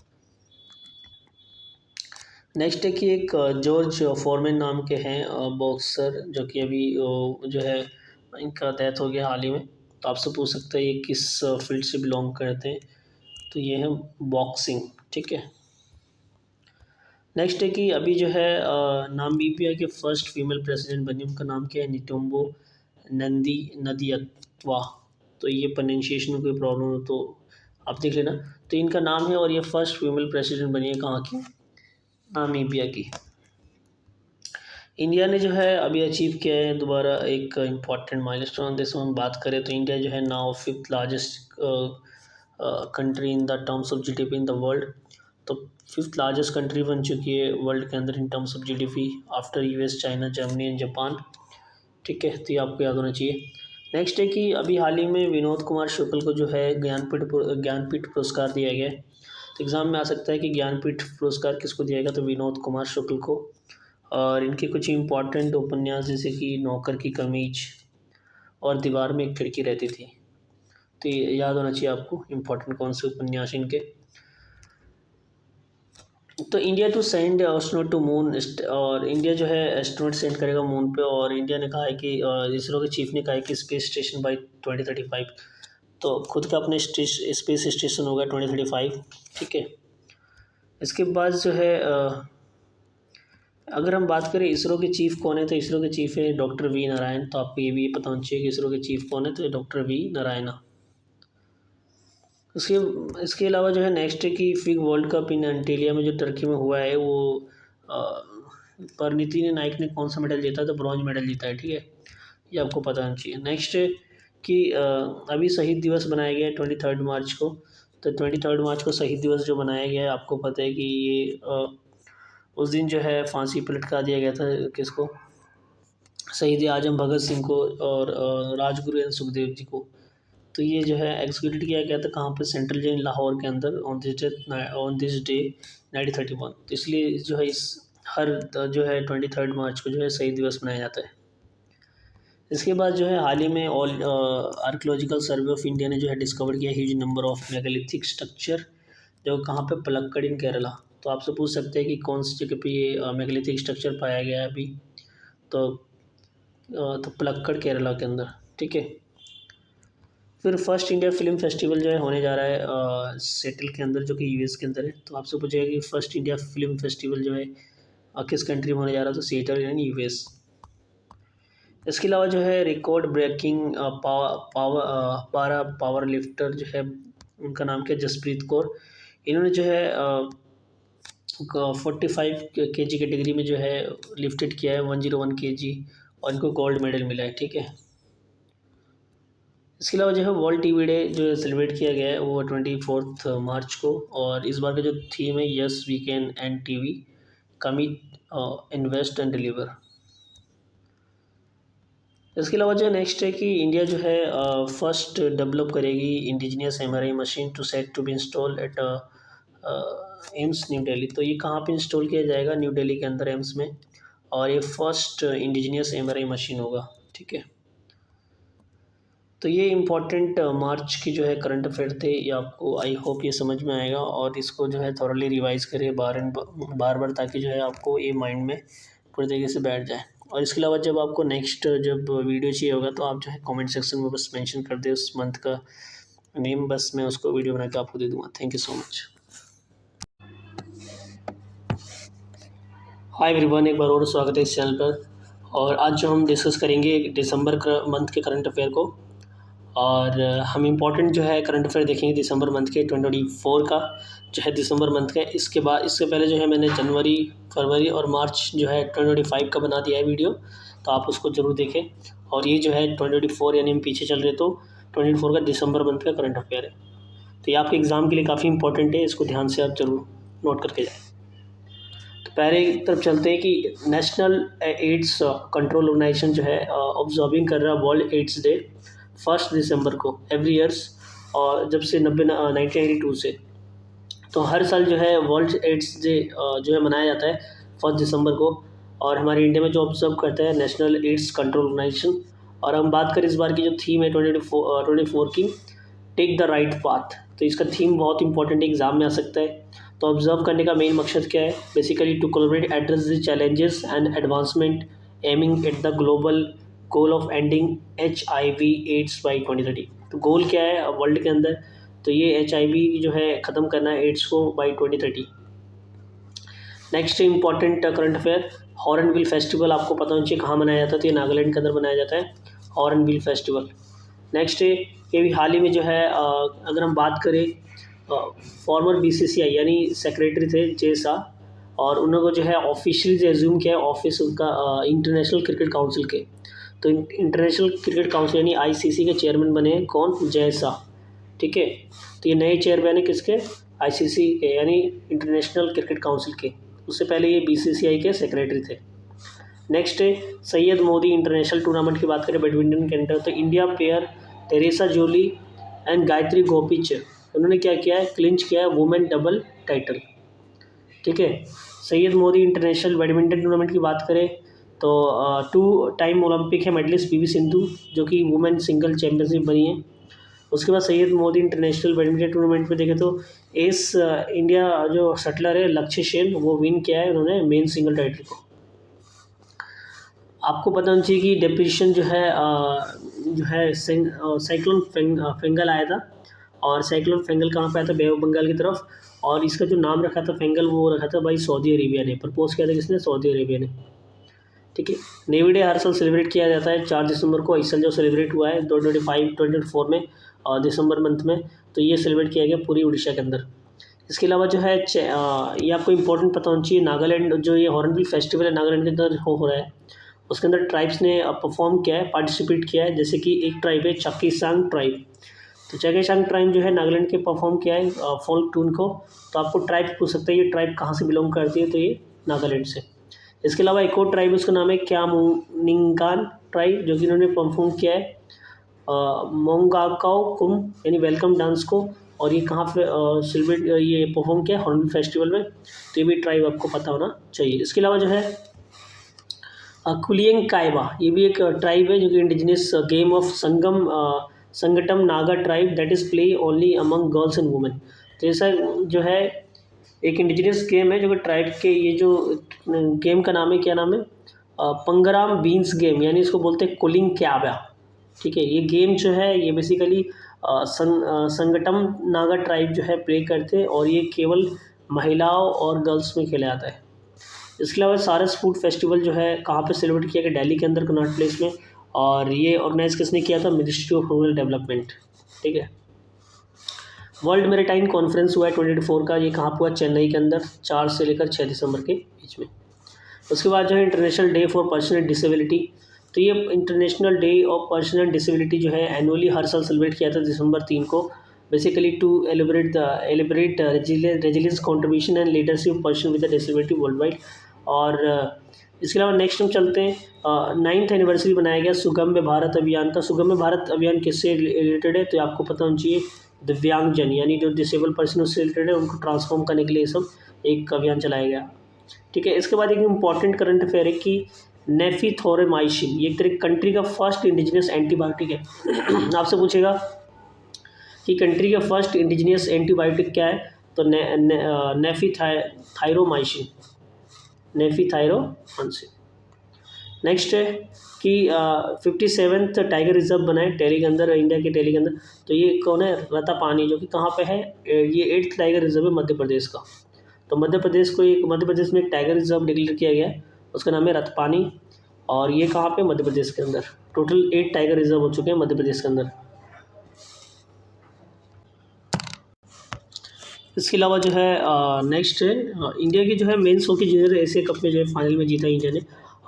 नेक्स्ट है कि एक जॉर्ज फॉरमैन नाम के हैं बॉक्सर, जो कि अभी जो है इनका डेथ हो गया हाल ही में, तो आपसे पूछ सकते हैं ये किस फील्ड से बिलोंग करते हैं, तो ये है बॉक्सिंग, ठीक है। नेक्स्ट है कि अभी जो है नामीबिया के फर्स्ट फीमेल प्रेसिडेंट बनी, उनका नाम क्या है, निटोम्बो नदियात्वा। तो ये प्रोनाउंसिएशन में कोई प्रॉब्लम हो तो आप देख लेना, तो इनका नाम है, और ये फर्स्ट फीमेल प्रेसिडेंट बनी है कहाँ की, नामीबिया की। इंडिया ने जो है अभी अचीव किया है दोबारा एक इम्पॉर्टेंट माइलस्टोन, जैसे हम बात करें तो इंडिया जो है now 5th largest country in the terms of GDP in the world. तो 5th लार्जेस्ट कंट्री बन चुकी है वर्ल्ड के अंदर in terms of GDP after US, China, Germany and Japan. ठीक है, तो ये आपको याद होना चाहिए। नेक्स्ट है कि अभी हाल ही में विनोद कुमार शुक्ल को जो है ज्ञानपीठ पुरस्कार दिया गया है। तो एग्ज़ाम में आ सकता है कि ज्ञानपीठ पुरस्कार किसको दिया गया, तो विनोद कुमार शुक्ल को। और इनके कुछ इम्पॉर्टेंट उपन्यास जैसे कि नौकर की कमीज और दीवार में एक खिड़की रहती थी, तो ये याद होना चाहिए आपको इम्पोर्टेंट कौन से उपन्यास इनके। तो India to send astronaut to moon, और इंडिया जो है एस्ट्रोनॉट सेंड करेगा मून पे। और इंडिया ने कहा है कि इसरो के चीफ ने कहा है कि स्पेस स्टेशन बाई 2035, तो खुद का अपने स्पेस स्टेशन होगा 2035। ठीक है, इसके बाद जो है अगर हम बात करें इसरो के चीफ कौन है, तो इसरो के चीफ है डॉक्टर वी नारायण। तो आपको ये भी पता होना चाहिए कि इसरो के चीफ कौन है, तो डॉक्टर वी नारायणा। इसके अलावा जो है नेक्स्ट है कि फिग वर्ल्ड कप इन एंटीलिया में जो टर्की में हुआ है, वो परिणीति ने नाइक ने कौन सा मेडल जीता है, तो ब्रॉन्ज मेडल जीता है। ठीक है, ये आपको पता होना चाहिए। नेक्स्ट है कि अभी शहीद दिवस मनाया गया है 23 मार्च को। तो 23 मार्च को शहीद दिवस जो मनाया गया है, आपको पता है कि ये उस दिन जो है फांसी पर लटका दिया गया था किसको, शहीद आजम भगत सिंह को और राजगुरु एंड सुखदेव जी को। तो ये जो है एग्जीक्यूट किया गया था कहाँ पे, सेंट्रल जेल लाहौर के अंदर ऑन दिस डे 1931। तो इसलिए जो है इस हर जो है 23 मार्च को जो है शहीद दिवस मनाया जाता है। इसके बाद जो है हाल ही में आर्कियोलॉजिकल सर्वे ऑफ इंडिया ने जो है डिस्कवर किया huge number of megalithic structure, जो कहाँ पे, पलक्कड़ इन केरला। तो आपसे पूछ सकते हैं कि कौन सी जगह पे ये मेगालिथिक स्ट्रक्चर पाया गया है अभी, तो पलक्कड़ केरला के अंदर। ठीक है, फिर फर्स्ट इंडिया फिल्म फेस्टिवल जो है होने जा रहा है सेटल के अंदर, जो कि यूएस के अंदर है। तो आपसे पूछेगा कि फर्स्ट इंडिया फिल्म फेस्टिवल जो है किस कंट्री में होने जा रहा है, तो सेटल यानी यूएस। इसके अलावा जो है रिकॉर्ड ब्रेकिंग पावर लिफ्टर जो है, उनका नाम क्या है, जसप्रीत कौर। इन्होंने जो है 45 kg कैटेगरी में जो है लिफ्टेड किया है 101 kg, और इनको गोल्ड मेडल मिला है। ठीक है, इसके अलावा जो है वर्ल्ड टीवी डे जो सेलिब्रेट किया गया है वो 24 मार्च को। और इस बार का जो थीम है, yes we can and TV commit invest and deliver. इसके अलावा जो नेक्स्ट है कि इंडिया जो है फर्स्ट डेवलप करेगी indigenous MRI machine to set to be install at AIIMS New Delhi. तो ये कहाँ पे इंस्टॉल किया जाएगा, न्यू दिल्ली के अंदर एम्स में, और ये फर्स्ट इंडिजिनियस एमआरआई मशीन होगा। ठीक है, तो ये इम्पॉर्टेंट मार्च की जो है करंट अफेयर थे, ये आपको आई होप ये समझ में आएगा, और इसको जो है थॉरली रिवाइज करें बार बार, ताकि जो है आपको ये माइंड में पूरी तरीके से बैठ जाए। और इसके अलावा जब आपको नेक्स्ट जब वीडियो चाहिए होगा, तो आप जो है कमेंट सेक्शन में बस मेंशन कर दे उस मंथ का नेम, बस मैं उसको वीडियो बना के आपको दे दूँगा। Thank you so much. Hi everyone, एक बार और स्वागत है इस चैनल पर। और आज जो हम डिस्कस करेंगे दिसंबर मंथ के करंट अफेयर को, और हम इम्पॉर्टेंट जो है करंट अफेयर देखेंगे दिसंबर मंथ के 2024 का जो है दिसंबर मंथ का। इसके बाद इससे पहले जो है मैंने जनवरी, फरवरी और मार्च जो है 2025 का बना दिया है वीडियो, तो आप उसको ज़रूर देखें। और ये जो है 2024 यानी हम पीछे चल रहे, तो 2024 का दिसंबर मंथ का करंट अफेयर है। तो ये आपके एग्ज़ाम के लिए काफ़ी इंपॉर्टेंट है, इसको ध्यान से आप ज़रूर नोट करके जाएँ। तो पहले की तरफ चलते हैं कि नेशनल एड्स कंट्रोल ऑर्गेनाइजेशन जो है ऑब्जर्विंग कर रहा है वर्ल्ड एड्स डे 1 दिसंबर को एवरी ईयर्स, और जब से 1982 से। तो हर साल जो है वर्ल्ड एड्स डे जो है मनाया जाता है 1 दिसंबर को, और हमारे इंडिया में जो ऑब्जर्व करता है नेशनल एड्स कंट्रोल ऑर्गेनाइजेशन। और हम बात करें इस बार की जो थीम है 2024 की, टेक द राइट पाथ। तो इसका थीम बहुत इंपॉर्टेंट एग्जाम में आ सकता है। तो ऑब्जर्व करने का मेन मकसद क्या है, basically to collaborate address the challenges and advancement aiming at the global goal of ending HIV AIDS by 2030। तो गोल क्या है वर्ल्ड के अंदर, तो ये HIV जो है ख़त्म करना है एड्स को by 2030। Next important current affair, hornbill festival आपको पता होना चाहिए कहाँ मनाया जाता है, तो ये नागालैंड के अंदर मनाया जाता है हॉर्नबिल फेस्टिवल। नेक्स्ट है ये भी हाल ही में जो है अगर हम बात करें फॉर्मर BCCI यानी सेक्रेटरी थे जय शाह, और उन्होंने जो है ऑफिशियली रेज्यूम किया है ऑफिस उनका इंटरनेशनल क्रिकेट काउंसिल के। तो इंटरनेशनल क्रिकेट काउंसिल यानी ICC के चेयरमैन बने हैं कौन, जय शाह। ठीक है। तो ये नए चेयरमैन है किसके, आईसीसी के यानी इंटरनेशनल क्रिकेट काउंसिल के। उससे पहले ये बीसीसीआई के सेक्रेटरी थे। नेक्स्ट है सैयद मोदी इंटरनेशनल टूर्नामेंट की बात करें बैडमिंटन के अंदर, तो India player Treesa Jolly and Gayatri Gopichand उन्होंने क्या किया है, क्लिंच किया है वुमेन डबल टाइटल। ठीक है। Syed Modi international badminton tournament की बात करें तो 2 टाइम ओलंपिक है मेडलिस्ट पीवी सिंधु जो कि वुमेन सिंगल चैंपियनशिप बनी है। उसके बाद Syed Modi international badminton tournament में देखें तो एस इंडिया जो शटलर है लक्ष्य सेन वो विन किया है उन्होंने मेन सिंगल टाइटल को। आपको पता होना चाहिए कि डिप्रेशन जो है साइक्लोन फेंगल आया था, और साइक्लोन फेंगल कहाँ पे आया था, बे ऑफ बंगाल की तरफ, और इसका जो नाम रखा था फेंगल वो रखा था भाई सऊदी अरेबिया ने, प्रपोज किया था किसने, सऊदी अरेबिया ने। ठीक है। नेवी डे हर साल सेलिब्रेट किया जाता है 4 दिसंबर को। इस साल जो सेलिब्रेट हुआ है 2024 में दिसंबर मंथ में, तो ये सेलिब्रेट किया गया पूरी उड़ीसा के अंदर। इसके अलावा जो है ये आपको इंपॉर्टेंट पता होना चाहिए, नागालैंड जो ये हॉर्नबिल फेस्टिवल है नागालैंड के अंदर हो रहा है, उसके अंदर ट्राइब्स ने परफॉर्म किया है, पार्टिसिपेट किया है। जैसे कि एक ट्राइब है चकीसांग ट्राइब, तो चकीसांग ट्राइब जो है नागालैंड के परफॉर्म किया है फोल्क टून को। तो आपको ट्राइब पूछ सकते हैं ये ट्राइब कहाँ से बिलोंग करती है, तो ये नागालैंड से। इसके अलावा एक और ट्राइब उसका नाम है क्यामुनिंगान ट्राइब, जो कि इन्होंने परफॉर्म किया है मोंगाकाओ कुम यानी वेलकम डांस को, और ये कहाँ पे सेलिब्रेट ये परफॉर्म किया है हॉर्नबिल फेस्टिवल में। तो ये भी ट्राइब आपको पता होना चाहिए। इसके अलावा जो है कुलियंग कायबा, ये भी एक ट्राइब है जो कि indigenous game of Sangtam Naga tribe that is play only among girls and women. तो ऐसा जो है एक इंडिजिनियस गेम है जो कि ट्राइब के, ये जो गेम का नाम है, क्या नाम है, पंगराम बीन्स गेम, यानी इसको बोलते हैं कुलिंग क्याबा। ठीक है। ये गेम जो है ये बेसिकली संगठम नागा ट्राइब जो है प्ले करते हैं, और ये केवल महिलाओं और गर्ल्स में खेला जाता है। इसके अलावा सारस फूड फेस्टिवल जो है कहाँ पे सेलिब्रेट किया गया, दिल्ली के अंदर कनॉट प्लेस में, और ये ऑर्गेनाइज किसने किया था, मिनिस्ट्री ऑफ रूरल डेवलपमेंट। ठीक है। वर्ल्ड मेरिटाइम कॉन्फ्रेंस हुआ है 2024 का, ये कहाँ पे हुआ, चेन्नई के अंदर 4 से लेकर 6 दिसंबर के बीच में। उसके बाद जो है international day for person with disability, तो ये international day of person with disability जो है एनुअली हर साल सेलिब्रेट किया था दिसंबर 3 को, basically to celebrate resilience contribution and leadership person with disability world wide. और इसके अलावा नेक्स्ट हम चलते हैं, 9th एनिवर्सरी बनाया गया सुगम्य भारत अभियान का। सुगम्य भारत अभियान किससे रिलेटेड है, तो आपको पता होना चाहिए दिव्यांगजन यानी जो डिसेबल पर्सन उससे रिलेटेड है, उनको ट्रांसफॉर्म करने के लिए ये सब एक अभियान चलाया गया। ठीक है। इसके बाद एक इम्पॉर्टेंट करंट अफेयर है कि नेफीथोरेमाइसिन ये एक तरह कंट्री का फर्स्ट इंडिजिनियस एंटीबायोटिक है। आपसे पूछेगा कि कंट्री का फर्स्ट इंडिजिनियस एंटीबायोटिक क्या है, तो नेफीथायरोमाइसिन, नेफीथायरोमाइसिन। नेक्स्ट है कि 57th टाइगर रिजर्व बना है टेली के अंदर, इंडिया के टेली के अंदर। तो ये कौन है, रतापानी, जो कि कहाँ पे है, ये 8th टाइगर रिजर्व है मध्य प्रदेश का। तो मध्य प्रदेश में एक टाइगर रिजर्व डिक्लेयर किया गया है, उसका नाम है रतपानी, और ये कहाँ पे, मध्य प्रदेश के अंदर। टोटल 8 टाइगर रिजर्व हो चुके हैं मध्य प्रदेश के अंदर। इसके अलावा जो है नेक्स्ट है इंडिया की जो है men's hockey junior Asia cup में जो है फाइनल में जीता इंडिया ने,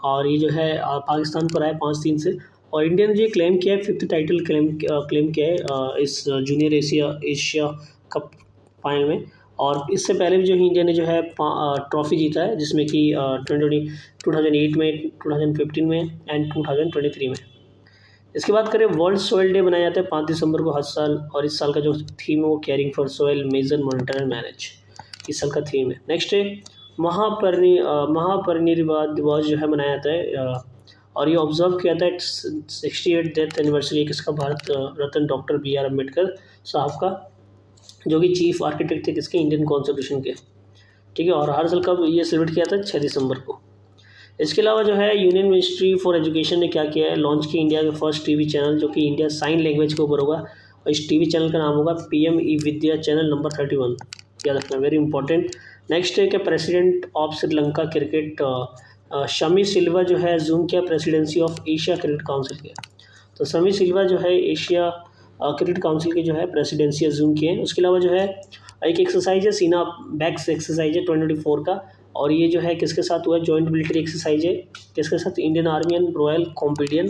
और ये जो है पाकिस्तान पर आया 5-3 से, और इंडिया ने जो क्लेम किया है 5th टाइटल क्लेम किया है इस जूनियर एशिया कप फाइनल में। और इससे पहले भी जो इंडिया ने जो है ट्रॉफी जीता है, जिसमें कि 2008 में, 2015 में एंड 2023 में। इसके बाद करें वर्ल्ड सॉइल डे मनाया जाता है 5 दिसंबर को हर साल, और इस साल का जो थीम है वो caring for soil measure monitor and manage, इस साल का थीम है। नेक्स्ट है महापरिनिर्वाण दिवस जो है मनाया जाता है, और ये ऑब्जर्व किया था 68 डेथ एनिवर्सरी किसका, भारत रत्न डॉक्टर BR अम्बेडकर साहब का, जो कि चीफ आर्किटेक्ट थे किसके, इंडियन कॉन्स्टिट्यूशन के। ठीक है। और हर साल कब ये सेलिब्रेट किया था, 6 दिसंबर को। इसके अलावा जो है यूनियन मिनिस्ट्री फॉर एजुकेशन ने क्या किया है, लॉन्च किया इंडिया के फर्स्ट टीवी चैनल, जो कि इंडिया साइन लैंग्वेज के ऊपर होगा, और इस टीवी चैनल का नाम होगा PM ई-विद्या चैनल नंबर 31, याद रखना, वेरी इंपॉर्टेंट। नेक्स्ट है कि president of Sri Lanka cricket Shammi Silva जो है जूम किया presidency of Asia cricket council के। तो शमी सिल्वा जो है एशिया क्रिकेट काउंसिल के जो है प्रेसिडेंसी अज्यूम किए हैं। उसके अलावा जो है एक एक्सरसाइज है सीना बैक्स एक्सरसाइज है 2024 का, और ये जो है किसके साथ हुआ है, जॉइंट मिलिट्री एक्सरसाइज है किसके साथ, Indian army and royal Cambodian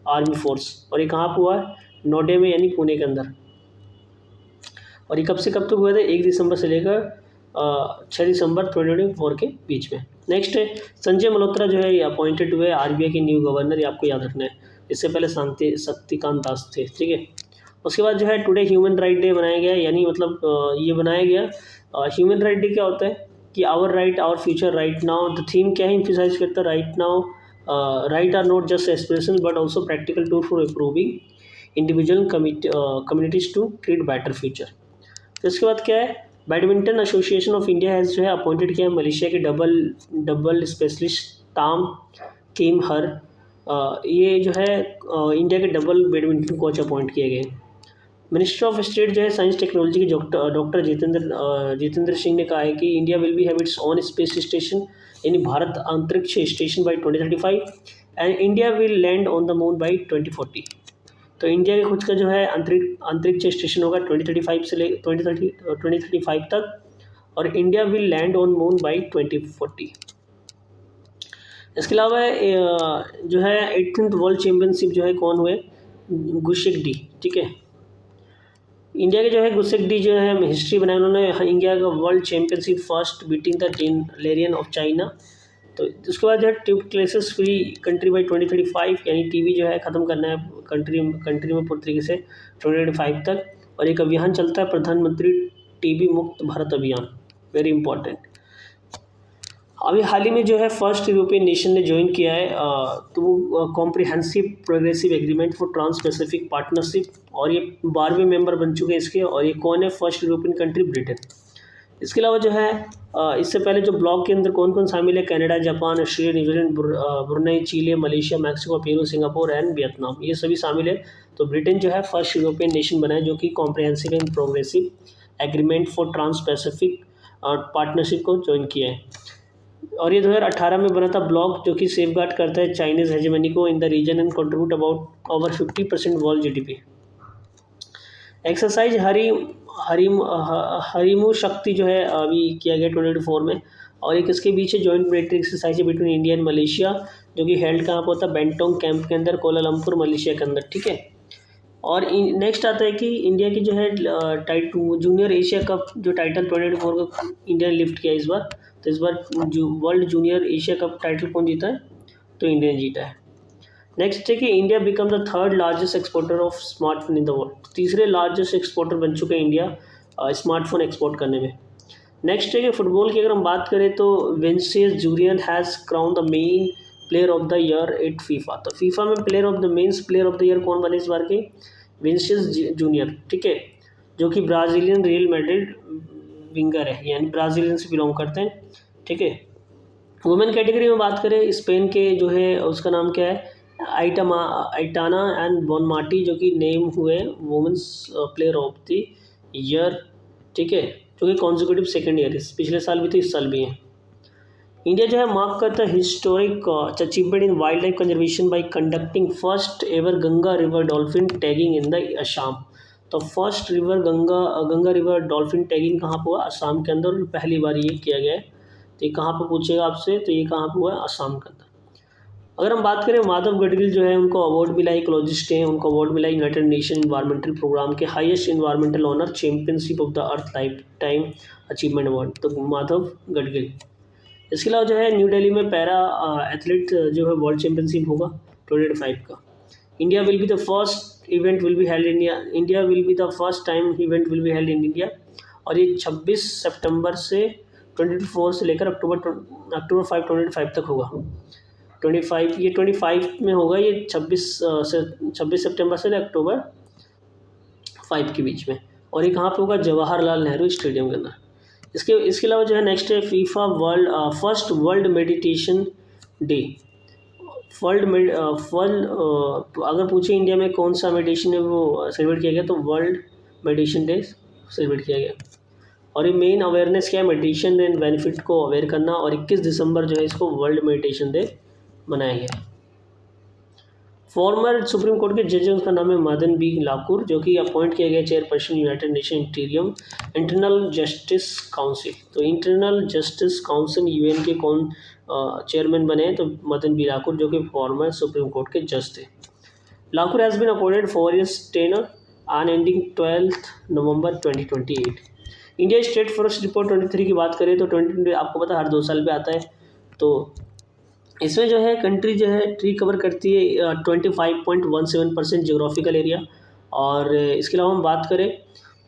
army force, और ये कहाँ पर हुआ है, नोएडा में यानी पुणे के अंदर। और ये कब से कब तक हुए थे? 1 दिसंबर से लेकर 6 दिसंबर 2024 के बीच में। नेक्स्ट है संजय मल्होत्रा जो है ये अपॉइंटेड हुए आरबीआई के न्यू गवर्नर, ये आपको याद रखना है। इससे पहले शक्तिकांत दास थे, ठीक है। उसके बाद जो है टुडे ह्यूमन राइट डे बनाया गया, यानी मतलब ये बनाया गया। ह्यूमन राइट डे क्या होता है कि our right our future right now. The theme क्या है, इम्फेसाइज करता है right now right are not just aspiration but also practical tool for improving individual communities to create better future. तो इसके बाद क्या है, badminton association of India has जो है अपॉइंटेड किया है मलेशिया के डबल स्पेशलिस्ट ताम किम हर। ये जो है इंडिया के डबल बैडमिंटन कोच अपॉइंट किए गए। मिनिस्टर ऑफ स्टेट जो है साइंस टेक्नोलॉजी के डॉक्टर जितेंद्र सिंह ने कहा है कि India will be have it's on space station, यानी भारत अंतरिक्ष station by 2035 and India will land on the moon by 2040। तो इंडिया के खुद का जो है अंतरिक्ष स्टेशन होगा 2035 से ले 2035 तक, और India will land on moon by 2040। इसके अलावा जो है 18th वर्ल्ड चैम्पियनशिप जो है कौन हुए, गुशेगडी, ठीक है। इंडिया के जो है गुशेगडी जो है हिस्ट्री बनाया उन्होंने, इंडिया का world championship first beating the Liren of China. तो उसके बाद जो है tuberculosis free country by 2035, यानी टीबी जो है ख़त्म करना है कंट्री में पूरी तरीके से 2035 तक। और एक अभियान चलता है प्रधानमंत्री टीबी मुक्त भारत अभियान, वेरी इंपॉर्टेंट। अभी हाल ही में जो है फर्स्ट यूरोपियन नेशन ने ज्वाइन किया है, तो वो comprehensive progressive agreement for trans Pacific partnership, और ये 12वें मेंबर बन चुके हैं इसके। और ये कौन है, फर्स्ट यूरोपियन कंट्री ब्रिटेन। इसके अलावा जो है इससे पहले जो ब्लॉक के अंदर कौन कौन शामिल है, Canada, Japan, Australia, New Zealand, Brunei, Chile, Malaysia, Mexico, Peru, Singapore and Vietnam, ये सभी शामिल है। तो ब्रिटेन जो है फर्स्ट यूरोपियन नेशन बना है जो कि comprehensive and progressive agreement for trans Pacific partnership को ज्वाइन किया है। और ये 2018 में बना था ब्लॉक, जो कि सेफगार्ड करता है चाइनीज़ हेजेमनी को in the region and contribute about over 50% world GDP. Exercise Harimau Shakti जो है अभी किया गया 2024 में, और एक इसके बीच जॉइंट मिलिट्री एक्सरसाइज है बिटवीन इंडिया एंड मलेशिया, जो कि हेल्ड कहाँ पर होता है, बेंटोंग कैंप के अंदर, कोलालमपुर, मलेशिया के अंदर, ठीक है। और नेक्स्ट आता है कि इंडिया की जो है जूनियर एशिया कप जो टाइटल 2024 को इंडिया ने लिफ्ट किया इस बार। तो इस बार world junior Asia cup title कौन जीता है, तो इंडिया ने जीता है। नेक्स्ट है कि India become the third largest exporter of smartphone in the world, तीसरे लार्जेस्ट एक्सपोर्टर बन चुके हैं इंडिया स्मार्टफोन एक्सपोर्ट करने में। नेक्स्ट है कि फुटबॉल की अगर हम बात करें तो Vinicius junior has crown the men player of the year at FIFA. तो फीफा में प्लेयर ऑफ द ईयर कौन बने इस बार के, विनिसियस जूनियर, ठीक है, जो कि ब्राज़ीलियन रियल मैड्रिड विंगर है, यानी ब्राज़ीलियन से बिलोंग करते हैं, ठीक है। वुमेन कैटेगरी में बात करें, स्पेन के जो है उसका नाम क्या है, आइटाना एंड बोनमाटी, जो कि नेम हुए women's player of the year, ठीक है, जो कि कॉन्जिक्यूटिव सेकेंड ईयर है, पिछले साल भी थे, इस साल भी हैं। इंडिया जो है मार्क करता है historic achievement in wildlife conservation by conducting first ever Ganga river dolphin tagging in the Assam. तो first Ganga river dolphin tagging कहाँ पर हुआ, असम के अंदर, पहली बार ये किया गया है। तो ये कहाँ पर पूछेगा आपसे, तो ये कहाँ पर हुआ, असम के अंदर। अगर हम बात करें माधव गडगिल जो है उनको अवार्ड मिला, इकोलॉजिस्ट हैं, उनको अवार्ड मिला यूनाइटेड नेशन इन्वायरमेंटल प्रोग्राम के highest environmental honour championship of the earth lifetime achievement award, तो माधव गडगिल। इसके अलावा जो है न्यू दिल्ली में पैरा एथलीट जो है वर्ल्ड चैंपियनशिप होगा 2025 का। India will be the first event will be held India will be the first time event will be held in India, और ये 26 सितंबर से 24 से लेकर अक्टूबर 5 2025 तक होगा। 25 में होगा ये, 26 सितंबर से अक्टूबर 5 के बीच में, और ये कहाँ पे होगा, जवाहरलाल नेहरू स्टेडियम के अंदर। इसके अलावा जो है नेक्स्ट है FIFA first world meditation day. अगर पूछे इंडिया में कौन सा मेडिटेशन है वो सेलिब्रेट किया गया, तो वर्ल्ड मेडिटेशन डे सेलिब्रेट किया गया। और ये मेन अवेयरनेस क्या है, मेडिटेशन एंड बेनिफिट को अवेयर करना, और 21 दिसंबर जो है इसको वर्ल्ड मेडिटेशन डे मनाया गया। फॉर्मर सुप्रीम कोर्ट के जज, उनका नाम है मदन बी लाकुर, जो कि अपॉइंट किया गया chairperson United nation internal justice council. तो इंटरनल जस्टिस काउंसिल यूएन के कौन चेयरमैन बने, तो मदन बी लाकुर, जो कि फॉर्मर सुप्रीम कोर्ट के जज थे। Lakur has been appointed 4 years tenure on ending 12th November 2028. India state forest report 23 की बात करें तो 2020 आपको पता है हर 2 साल पे आता है। तो इसमें जो है कंट्री जो है ट्री कवर करती है 25.17% जियोग्राफिकल एरिया। और इसके अलावा हम बात करें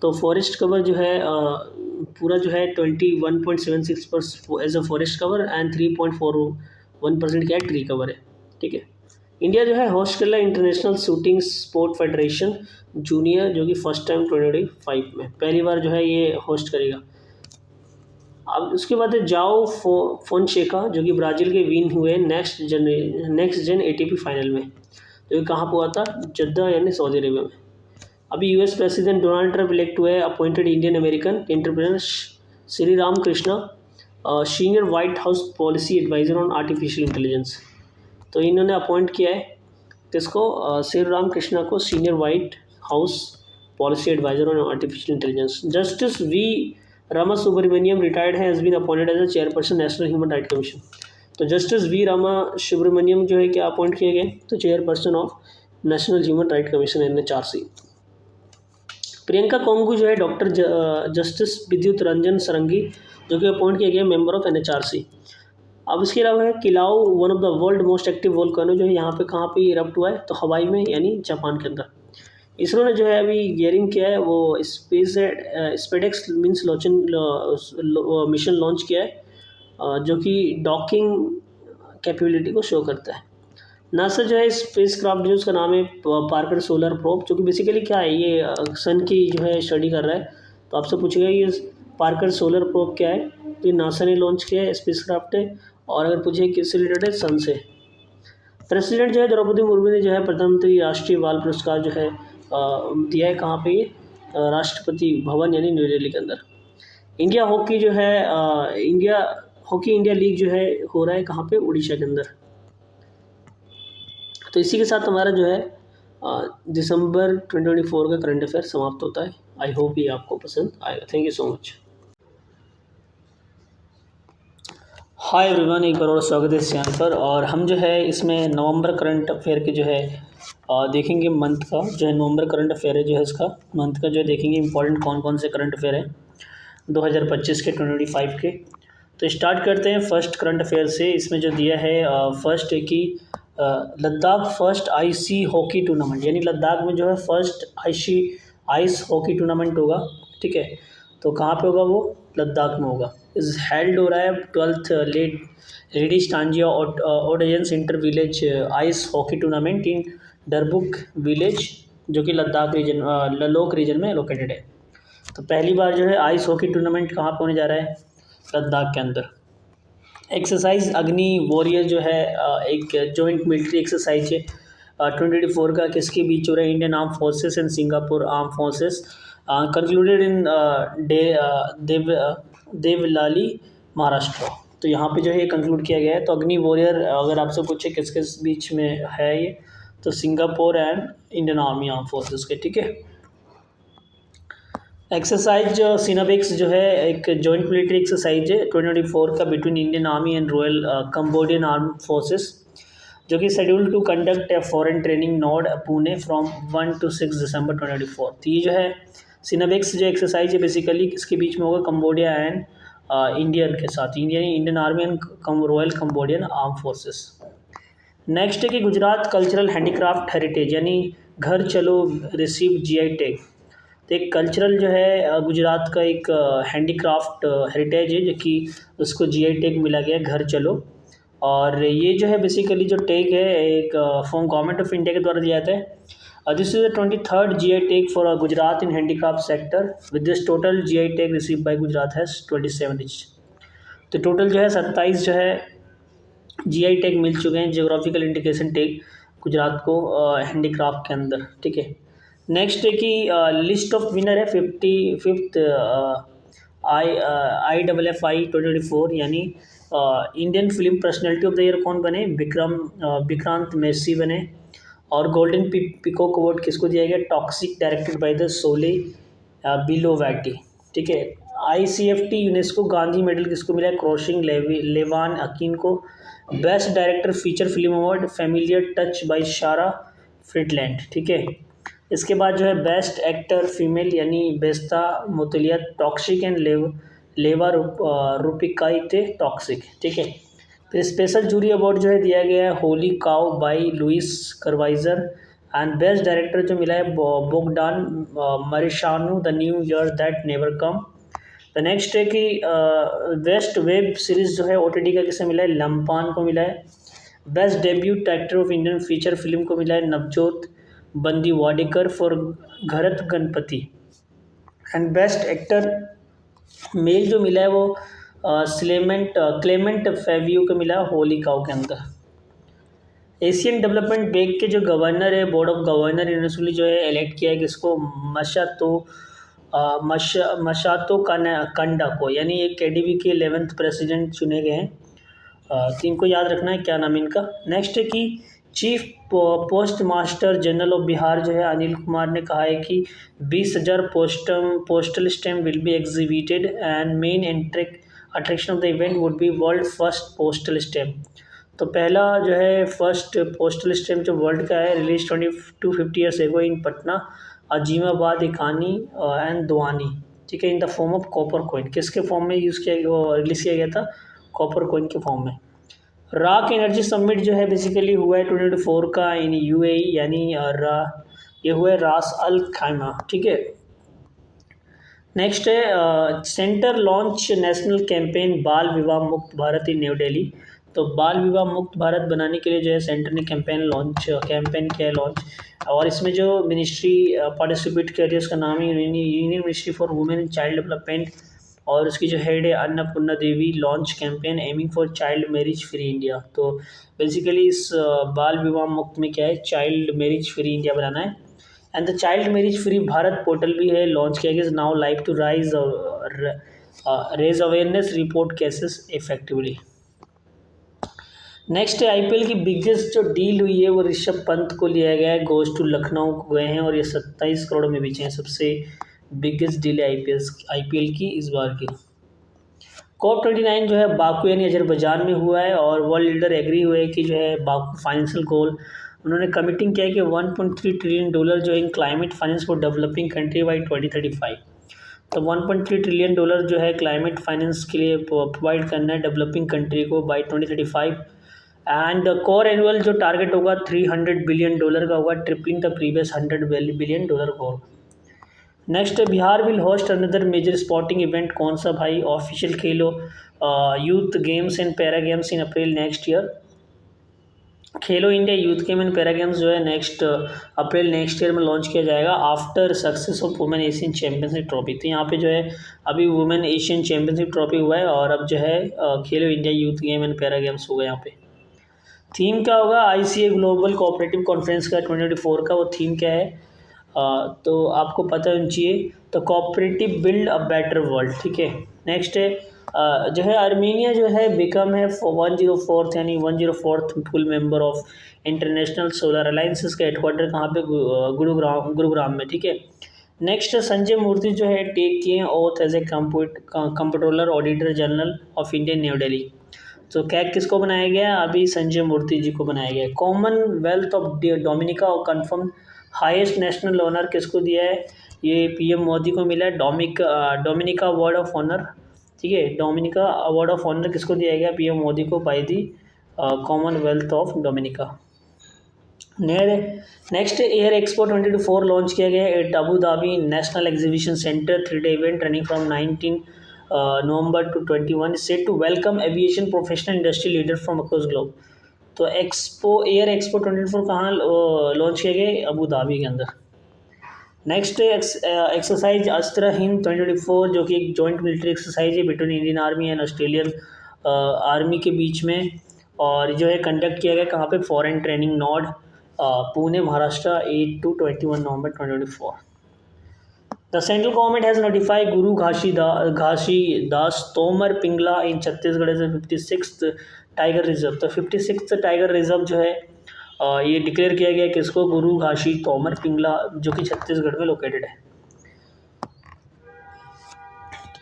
तो फॉरेस्ट कवर जो है पूरा जो है 21.76% as a forest cover and 3.41% क्या है ट्री कवर है। ठीक है। इंडिया जो है होस्ट कर रहा है international shooting sport federation junior, जो कि फर्स्ट टाइम 2025 में पहली बार जो है ये होस्ट करेगा। अब उसके बाद है जाओ फोनसेका, जो कि ब्राज़ील के विन हुए नेक्स्ट जेन एटीपी फाइनल में, जो कि कहाँ पर हुआ था, जद्दा यानी सऊदी अरेबिया में। अभी US president Donald Trump elect हुए, appointed Indian American entrepreneur Sri Ram Krishna senior White House policy adviser on artificial intelligence. तो इन्होंने अपॉइंट किया है किसको, श्री राम कृष्णा को senior White House policy adviser on artificial intelligence. Justice V Rama Subramanian retired has been appointed as a chairperson national human right commission. तो justice V Rama Subramanian जो है क्या अपॉइंट किए गए, तो chairperson of national human right commission NHRC। Priyanka Kongu जो है doctor justice विद्युत रंजन सरंगी, जो कि अपॉइंट किया गया मेंबर ऑफ NHRC। अब इसके अलावा है Kilauea, one of the world most active volcano, जो है यहाँ पे कहाँ पे इरप्ट हुआ है, तो हवाई में यानी जापान के अंदर। इसरो ने जो है अभी गियरिंग किया है, वो स्पेडेक्स मीन्स मिशन लॉन्च किया है, जो कि डॉकिंग कैपेबिलिटी को शो करता है। नासा जो है स्पेस क्राफ्ट जो उसका नाम है पार्कर सोलर प्रोब, जो कि बेसिकली क्या है, ये सन की जो है स्टडी कर रहा है। तो आपसे पूछेगा ये पार्कर सोलर प्रोब क्या है, तो ये नासा ने लॉन्च किया है, स्पेस क्राफ्ट है। और अगर पूछे किससे रिलेटेड है, सन से। प्रेसिडेंट जो है द्रौपदी मुर्मू ने जो है प्रधानमंत्री राष्ट्रीय बाल पुरस्कार जो है दिया है, कहाँ पे, राष्ट्रपति भवन यानी न्यू दिल्ली के अंदर। इंडिया हॉकी जो है इंडिया लीग जो है हो रहा है कहाँ पे, उड़ीसा के अंदर। तो इसी के साथ हमारा जो है दिसंबर 2024 का करंट अफेयर समाप्त होता है। आई होप ये आपको पसंद आएगा। Thank you so much. Hi everyone, एक बार और स्वागत है इस चैनल पर। और हम जो है इसमें नवंबर करंट अफेयर के जो है देखेंगे मंथ का, जो है नवंबर करंट अफेयर है जो है इसका मंथ का जो है देखेंगे इंपॉर्टेंट कौन कौन से करंट अफेयर हैं 2025 के 2025 के। तो स्टार्ट करते हैं फर्स्ट करंट अफेयर से। इसमें जो दिया है फर्स्ट है कि Ladakh first IC hockey tournament, यानी लद्दाख में जो है फर्स्ट आइस हॉकी टूर्नामेंट होगा। ठीक है, तो कहाँ पे होगा, वो लद्दाख में होगा। इज हेल्ड हो रहा है 12th लेडीज टांजिया audience inter village ice hockey tournament in Durbuk village, जो कि लद्दाख रीजन ललोक रीजन में लोकेटेड है। तो पहली बार जो है आइस हॉकी टूर्नामेंट कहाँ पे होने जा रहा है, लद्दाख के अंदर। एक्सरसाइज अग्नि वॉरियर जो है एक जॉइंट मिलिट्री एक्सरसाइज है 2024 का, किसके बीच हो रहा है, Indian arm forces and Singapore arm forces, concluded in Deolali Maharashtra. तो यहाँ पे जो है कंक्लूड किया गया है। तो अग्नि वॉरियर अगर आपसे पूछे किस किस बीच में है ये, तो Singapore and Indian army arm forces के। ठीक है। एक्सरसाइज सिनाबिक्स जो है एक जॉइंट मिलिट्री एक्सरसाइज है 2024 का between Indian army and royal Cambodian arm forces, जो कि schedule to conduct a foreign training node Pune from 1 to 6 December 2024। तो ये जो है सिनाबिक्स जो एक्सरसाइज है बेसिकली किसके बीच में होगा, कंबोडिया एंड इंडियन के साथ, Indian army and royal Cambodian arm forces. Next है कि गुजरात कल्चरल हैंडीक्राफ्ट हेरिटेज, यानी घर चलो रिसीव GI टैग। तो एक कल्चरल जो है गुजरात का एक हैंडीक्राफ्ट हेरिटेज है, जो कि उसको GI टैग मिला गया घर चलो। और ये जो है बेसिकली जो टैग है एक फ्रॉम गवर्नमेंट ऑफ इंडिया के द्वारा दिया जाता है। This is the 23rd GI tag for Gujarat in handicraft sector, with this total GI tag receive by Gujarat has 27 inch. तो टोटल जो है 27 जो है GI टैग मिल चुके हैं, जियोग्राफिकल इंडिकेशन टैग गुजरात को हैंडीक्राफ्ट के अंदर। ठीक है। नेक्स्ट है कि लिस्ट ऑफ विनर है 55th IFFI 2024, यानी Indian film personality of the year कौन बने, विक्रांत मैसी बने। और गोल्डन पिकॉक अवार्ड किसको दिया गया, टॉक्सिक, डायरेक्टेड बाय द सोले बिलोवैटी। ठीक है। ICFT यूनेस्को गांधी मेडल किसको मिला है, क्रॉसिंग लेवान अकीन को। Best director feature film award familiar touch by शारा फ्रिटलैंड, ठीक है। इसके बाद जो है बेस्ट एक्टर फीमेल यानी बेस्ता मुतलिया टॉक्सिक एंड लेवा रुपिकाइते टॉक्सिक, ठीक है। फिर स्पेशल जूरी अवार्ड जो है दिया गया है होली काउ बाई लुइस करवाइजर। एंड बेस्ट डायरेक्टर जो मिला है Bogdan Muresanu the new year that never come. The next है कि बेस्ट वेब सीरीज जो है ओटीटी का किसे मिला है, लम्पान को मिला है। Best debut actor of Indian feature film को मिला है Navjot Bandiwadekar for Gharat Ganpati. And best actor male जो मिला है वो क्लेमेंट फेवियो को मिला है होली काउ के अंदर। एशियन डेवलपमेंट बैंक के जो गवर्नर है, बोर्ड ऑफ गवर्नर यूनिवर्सली जो है इलेक्ट किया है किसको, मशातो कंडा को, यानी एक केडीबी के 11th प्रेसिडेंट चुने गए हैं। तो इनको याद रखना है क्या नाम है इनका। नेक्स्ट है कि chief postmaster general of Bihar जो है अनिल कुमार ने कहा है कि 20,000 postal stamp will be exhibited and main attraction of the event would be world first postal stamp. तो पहला जो है फर्स्ट पोस्टल स्टैम्प जो वर्ल्ड का है release 250 years ago in Patna Azimabad ikanni and duani, ठीक है, in the form of copper coin. किसके फॉर्म में यूज़ किया रिलीज़ किया गया था, कॉपर कॉइन के फॉर्म में। राक एनर्जी समिट जो है बेसिकली हुआ है 2024 का इन यूएई, यानी ये हुआ है रास अल खैमा, ठीक है। नेक्स्ट है सेंटर लॉन्च नेशनल कैंपेन बाल विवाह मुक्त भारत इन न्यू दिल्ली। तो बाल विवाह मुक्त भारत बनाने के लिए जो है सेंटर ने कैंपेन किया है लॉन्च। और इसमें जो मिनिस्ट्री पार्टिसिपेट कर रही है उसका नाम है union ministry for women and child development. और उसकी जो हेड है Annapurna Devi launch campaign aiming for child marriage free India. तो बेसिकली इस बाल विवाह मुक्त में क्या है, चाइल्ड मैरिज फ्री इंडिया बनाना है। And the child marriage free Bharat portal भी है लॉन्च किया गया, is now live to raise awareness report cases effectively. Next है आईपीएल की बिगेस्ट जो डील हुई है वो ऋषभ पंत को लिया गया है, गोज टू लखनऊ गए हैं और ये 27 करोड़ में बेचे हैं। सबसे बिगेस्ट डील है आईपीएल की इस बार की। COP29 जो है बाकू यानी अजरबैजान में हुआ है और वर्ल्ड लीडर एग्री हुए कि जो है बाकू फाइनेंशियल गोल उन्होंने कमिटिंग किया है कि $1.3 ट्रिलियन जो है इन climate finance for developing country by 2035। तो $1.3 ट्रिलियन जो है क्लाइमेट फाइनेंस के लिए प्रोवाइड करना है डेवलपिंग कंट्री को बाई 2035। एंड कोर एनुअल जो टारगेट होगा $300 बिलियन का होगा, tripling the previous $100 billion goal. Next Bihar will host another major sporting event, कौन सा भाई, official Khelo youth games and para games in April next year. Khelo India youth game and para games जो है next April next year में launch किया जाएगा after success of women Asian championship trophy. तो यहाँ पे जो है अभी वुमेन एशियन चैम्पियनशिप ट्रॉफी हुआ है और अब जो है खेलो India youth game and para games होगा। यहाँ पे थीम क्या होगा, ICA ग्लोबल कोऑपरेटिव कॉन्फ्रेंस का 2024 का वो थीम क्या है, तो आपको पता होना चाहिए। तो cooperative build a better world, ठीक है। नेक्स्ट है जो है आर्मीनिया जो है बिकम है 104th यानी 104th full member of international solar alliance. इसका हेडक्वार्टर कहाँ पे, गुरुग्राम में, ठीक है। नेक्स्ट संजय मूर्ति जो है टेक किए oath as a comptroller auditor general of Indian New Delhi. तो कैग किसको बनाया गया, अभी संजय मूर्ति जी को बनाया गया। कॉमनवेल्थ ऑफ डोमिनिका और कन्फर्म हाईएस्ट नेशनल ऑनर किसको दिया है, ये पीएम मोदी को मिला है डोमिनिका अवार्ड ऑफ ऑनर, ठीक है। डोमिनिका अवार्ड ऑफ ऑनर किसको दिया गया, पीएम मोदी को by the commonwealth of Dominica. Next air expo 2024 launch किया गया at Abu Dhabi national exhibition centre, 3-day event running from 19 November to 21 set to welcome aviation professional industry leader from across globe. तो air expo 2024 कहाँ launch किया गया, Abu Dhabi के अंदर। Next exercise अस्त्र हिंद 2024 जो कि एक जॉइंट मिलिट्री एक्सरसाइज है between Indian army and Australian army के बीच में, और जो है कंडक्ट किया गया कहाँ पे, foreign training node Pune Maharashtra 8 to 21 November 2024। The central government has notified Guru Ghashi Das Tomar Pingla in Chhattisgarh as a 56th tiger reserve. तो 56th टाइगर रिजर्व जो है ये डिक्लेयर किया गया किसको, गुरु घासी तोमर पिंगला जो कि छत्तीसगढ़ में लोकेटेड है।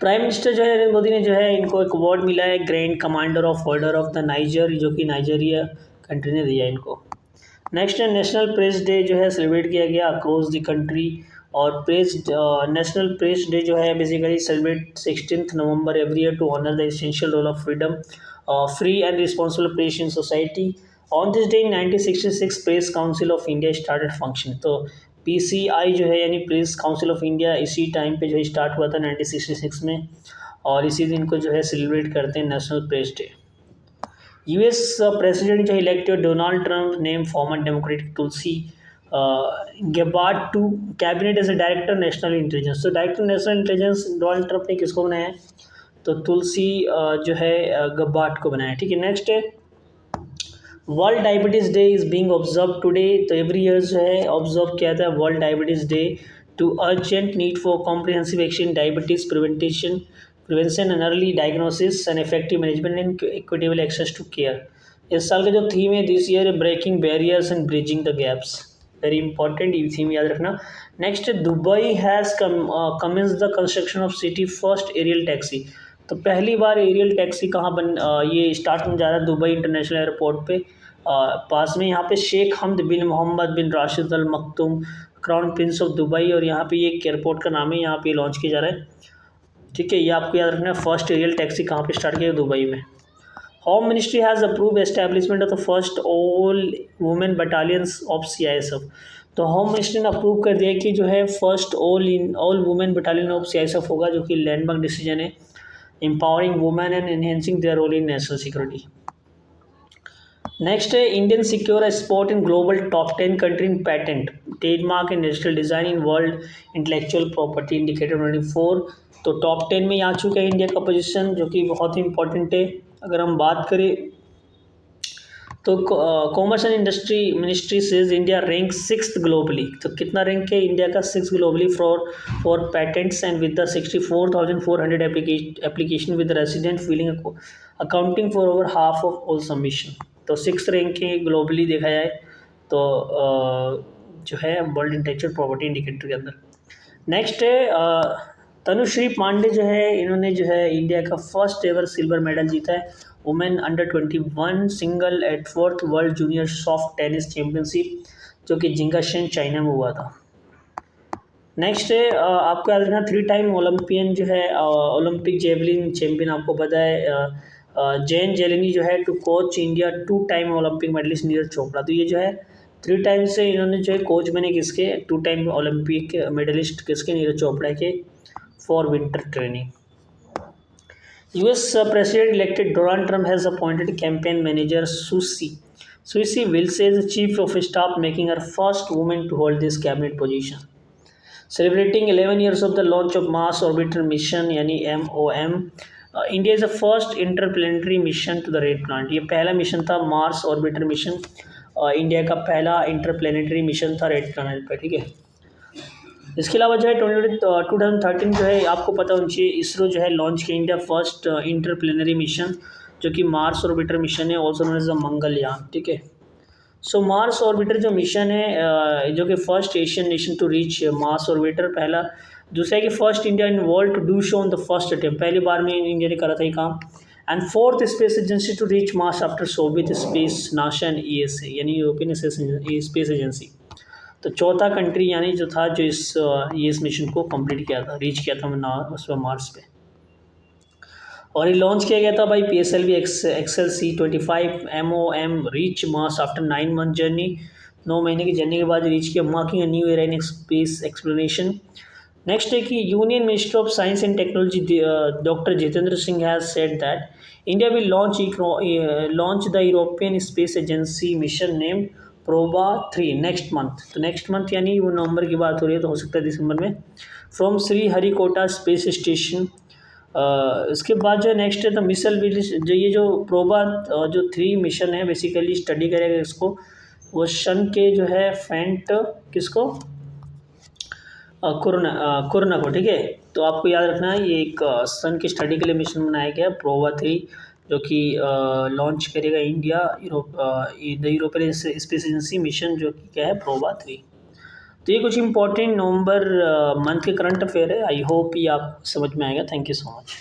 प्राइम मिनिस्टर जो है नरेंद्र मोदी ने जो है इनको एक अवार्ड मिला है grand commander of order of the niger, जो कि नाइजीरिया कंट्री ने दिया इनको। नेक्स्ट है नेशनल प्रेस डे जो है सेलिब्रेट किया गया अक्रॉस द कंट्री। और प्रेस नेशनल प्रेस डे जो है basically celebrate 16 November every year to honour the essential role of freedom free and responsible press in society. On this day in 1966 press council of India started function. तो PCI जो है यानी press council of India इसी time पे जो है start हुआ था 1966 में, और इसी दिन को जो है सेलिब्रेट करते हैं national press day. US president जो elected Donald Trump name former democratic Tulsi Gabbard to cabinet as a director national intelligence. तो director national intelligence Donald Trump ने किसको बनाया है? तो तुलसी जो है गब्बार्ड को बनाया है। ठीक है, नेक्स्ट है world diabetes day is being observe today. तो एवरी ईयर जो है ऑब्जर्व किया जाता है world diabetes day to urgent need for comprehensive action diabetes prevention and early diagnosis and effective management and equitable access to care. इस साल का जो थीम है this year breaking barriers and bridging the gaps. Very important, ये theme याद रखना। Next Dubai has commence the construction of city first aerial taxi. तो पहली बार एरियल टैक्सी कहाँ ये स्टार्ट होने जा रहा है दुबई इंटरनेशनल एयरपोर्ट पे पास में। यहाँ पे Sheikh Hamad bin Mohammed bin Rashid Al Maktoum crown prince of Dubai, और यहाँ पे ये एक एयरपोर्ट का नाम है, यहाँ पे लॉन्च किया जा रहा है। ठीक है, ये आपको याद रखना है फर्स्ट एरियल टैक्सी कहाँ पे स्टार्ट किया? दुबई में। Home ministry has approve establishment of the first all women battalions of CISF. तो होम मिनिस्ट्री ने अप्रूव कर दिया कि जो है first all women battalion of CISF होगा, जो कि लैंडमार्क डिसीजन है, empowering women and enhancing their role in national security. Next है Indian secure a spot in global top 10 country in patent trademark and digital design in world intellectual property indicator 24। तो top 10 में आ चुका है India का position, जो कि बहुत ही important है। अगर हम बात करें तो commerce and industry ministry says India rank 6th globally. तो कितना रैंक है इंडिया का? 6th globally for patents and with the 64,400 application with resident feeling accounting for over half of all submission. तो 6th रैंक है globally देखा जाए तो जो है वर्ल्ड इंटेलेक्चुअल प्रॉपर्टी इंडिकेटर के अंदर। नेक्स्ट है तनुश्री पांडे जो है, इन्होंने जो है इंडिया का फर्स्ट एवर सिल्वर मेडल जीता है women under 21 single at 4th world junior soft tennis championship, जो कि जिंगाशेन चाइना में हुआ था। नेक्स्ट है आपको याद रखना 3 टाइम ओलंपियन जो है ओलंपिक जेवलिन चैम्पियन, आपको पता है जैन जेलिनी जो है to coach India 2 time Olympic medallist Neeraj Chopra. तो ये जो है 3 टाइम से इन्होंने जो है कोच बने किसके? 2 टाइम ओलंपिक मेडलिस्ट किसके? नीरज चोपड़ा के, for winter training. US President elected Donald Trump has appointed campaign manager Susie Wills as the chief of staff, making her first woman to hold this cabinet position. Celebrating 11 years of the launch of Mars Orbiter Mission यानी MOM, India is the first interplanetary mission to the Red Planet। ये पहला mission था Mars orbiter mission, India का पहला interplanetary mission था red planet पे। ठीक है, इसके अलावा जो है 2013 जो है आपको पता होना चाहिए इसरो जो है लॉन्च किया इंडिया फर्स्ट इंटरप्लेनरी मिशन, जो कि मार्स ऑर्बिटर मिशन है, also known as the Mangalyaan. ठीक है, सो मार्स ऑर्बिटर जो मिशन है जो कि first Asian nation to reach Mars orbiter पहला। दूसरा है कि first India in world to do so on the first attempt, पहली बार में इंडिया ने करा था ये काम। And 4th space agency to reach Mars after Soviet space NASA and ESA यानी यूरोपियन स्पेस एजेंसी। तो चौथा कंट्री यानी जो था जो इस मिशन को कंप्लीट किया था, रीच किया था उसमें मार्स पे। और ये लॉन्च किया गया था by PSLV XL C25 MOM reach Mars after 9 month journey. 9 महीने की जर्नी के बाद रीच किया, marking a new era in space exploration. Next है कि union minister of science and technology doctor Jitendra Singh has said that India will launch the European space agency mission named Proba 3 next month. तो next month यानी वो नवंबर की बात हो रही है, तो हो सकता है दिसंबर में, from Shri Harikota space station. इसके बाद जो नेक्स्ट है तो मिसल जो ये जो प्रोबा जो 3 मिशन है बेसिकली स्टडी करेगा इसको, वो सन के जो है फेंट किसको कोरोना को। ठीक है, तो आपको याद रखना है ये एक सन की स्टडी के लिए मिशन बनाया गया प्रोबा 3, जो कि लॉन्च करेगा India the European space agency mission, जो कि क्या है प्रोबा 3। तो ये कुछ इंपॉर्टेंट नवंबर मंथ के करंट अफेयर है। आई होप ये आप समझ में आएगा। Thank you so much.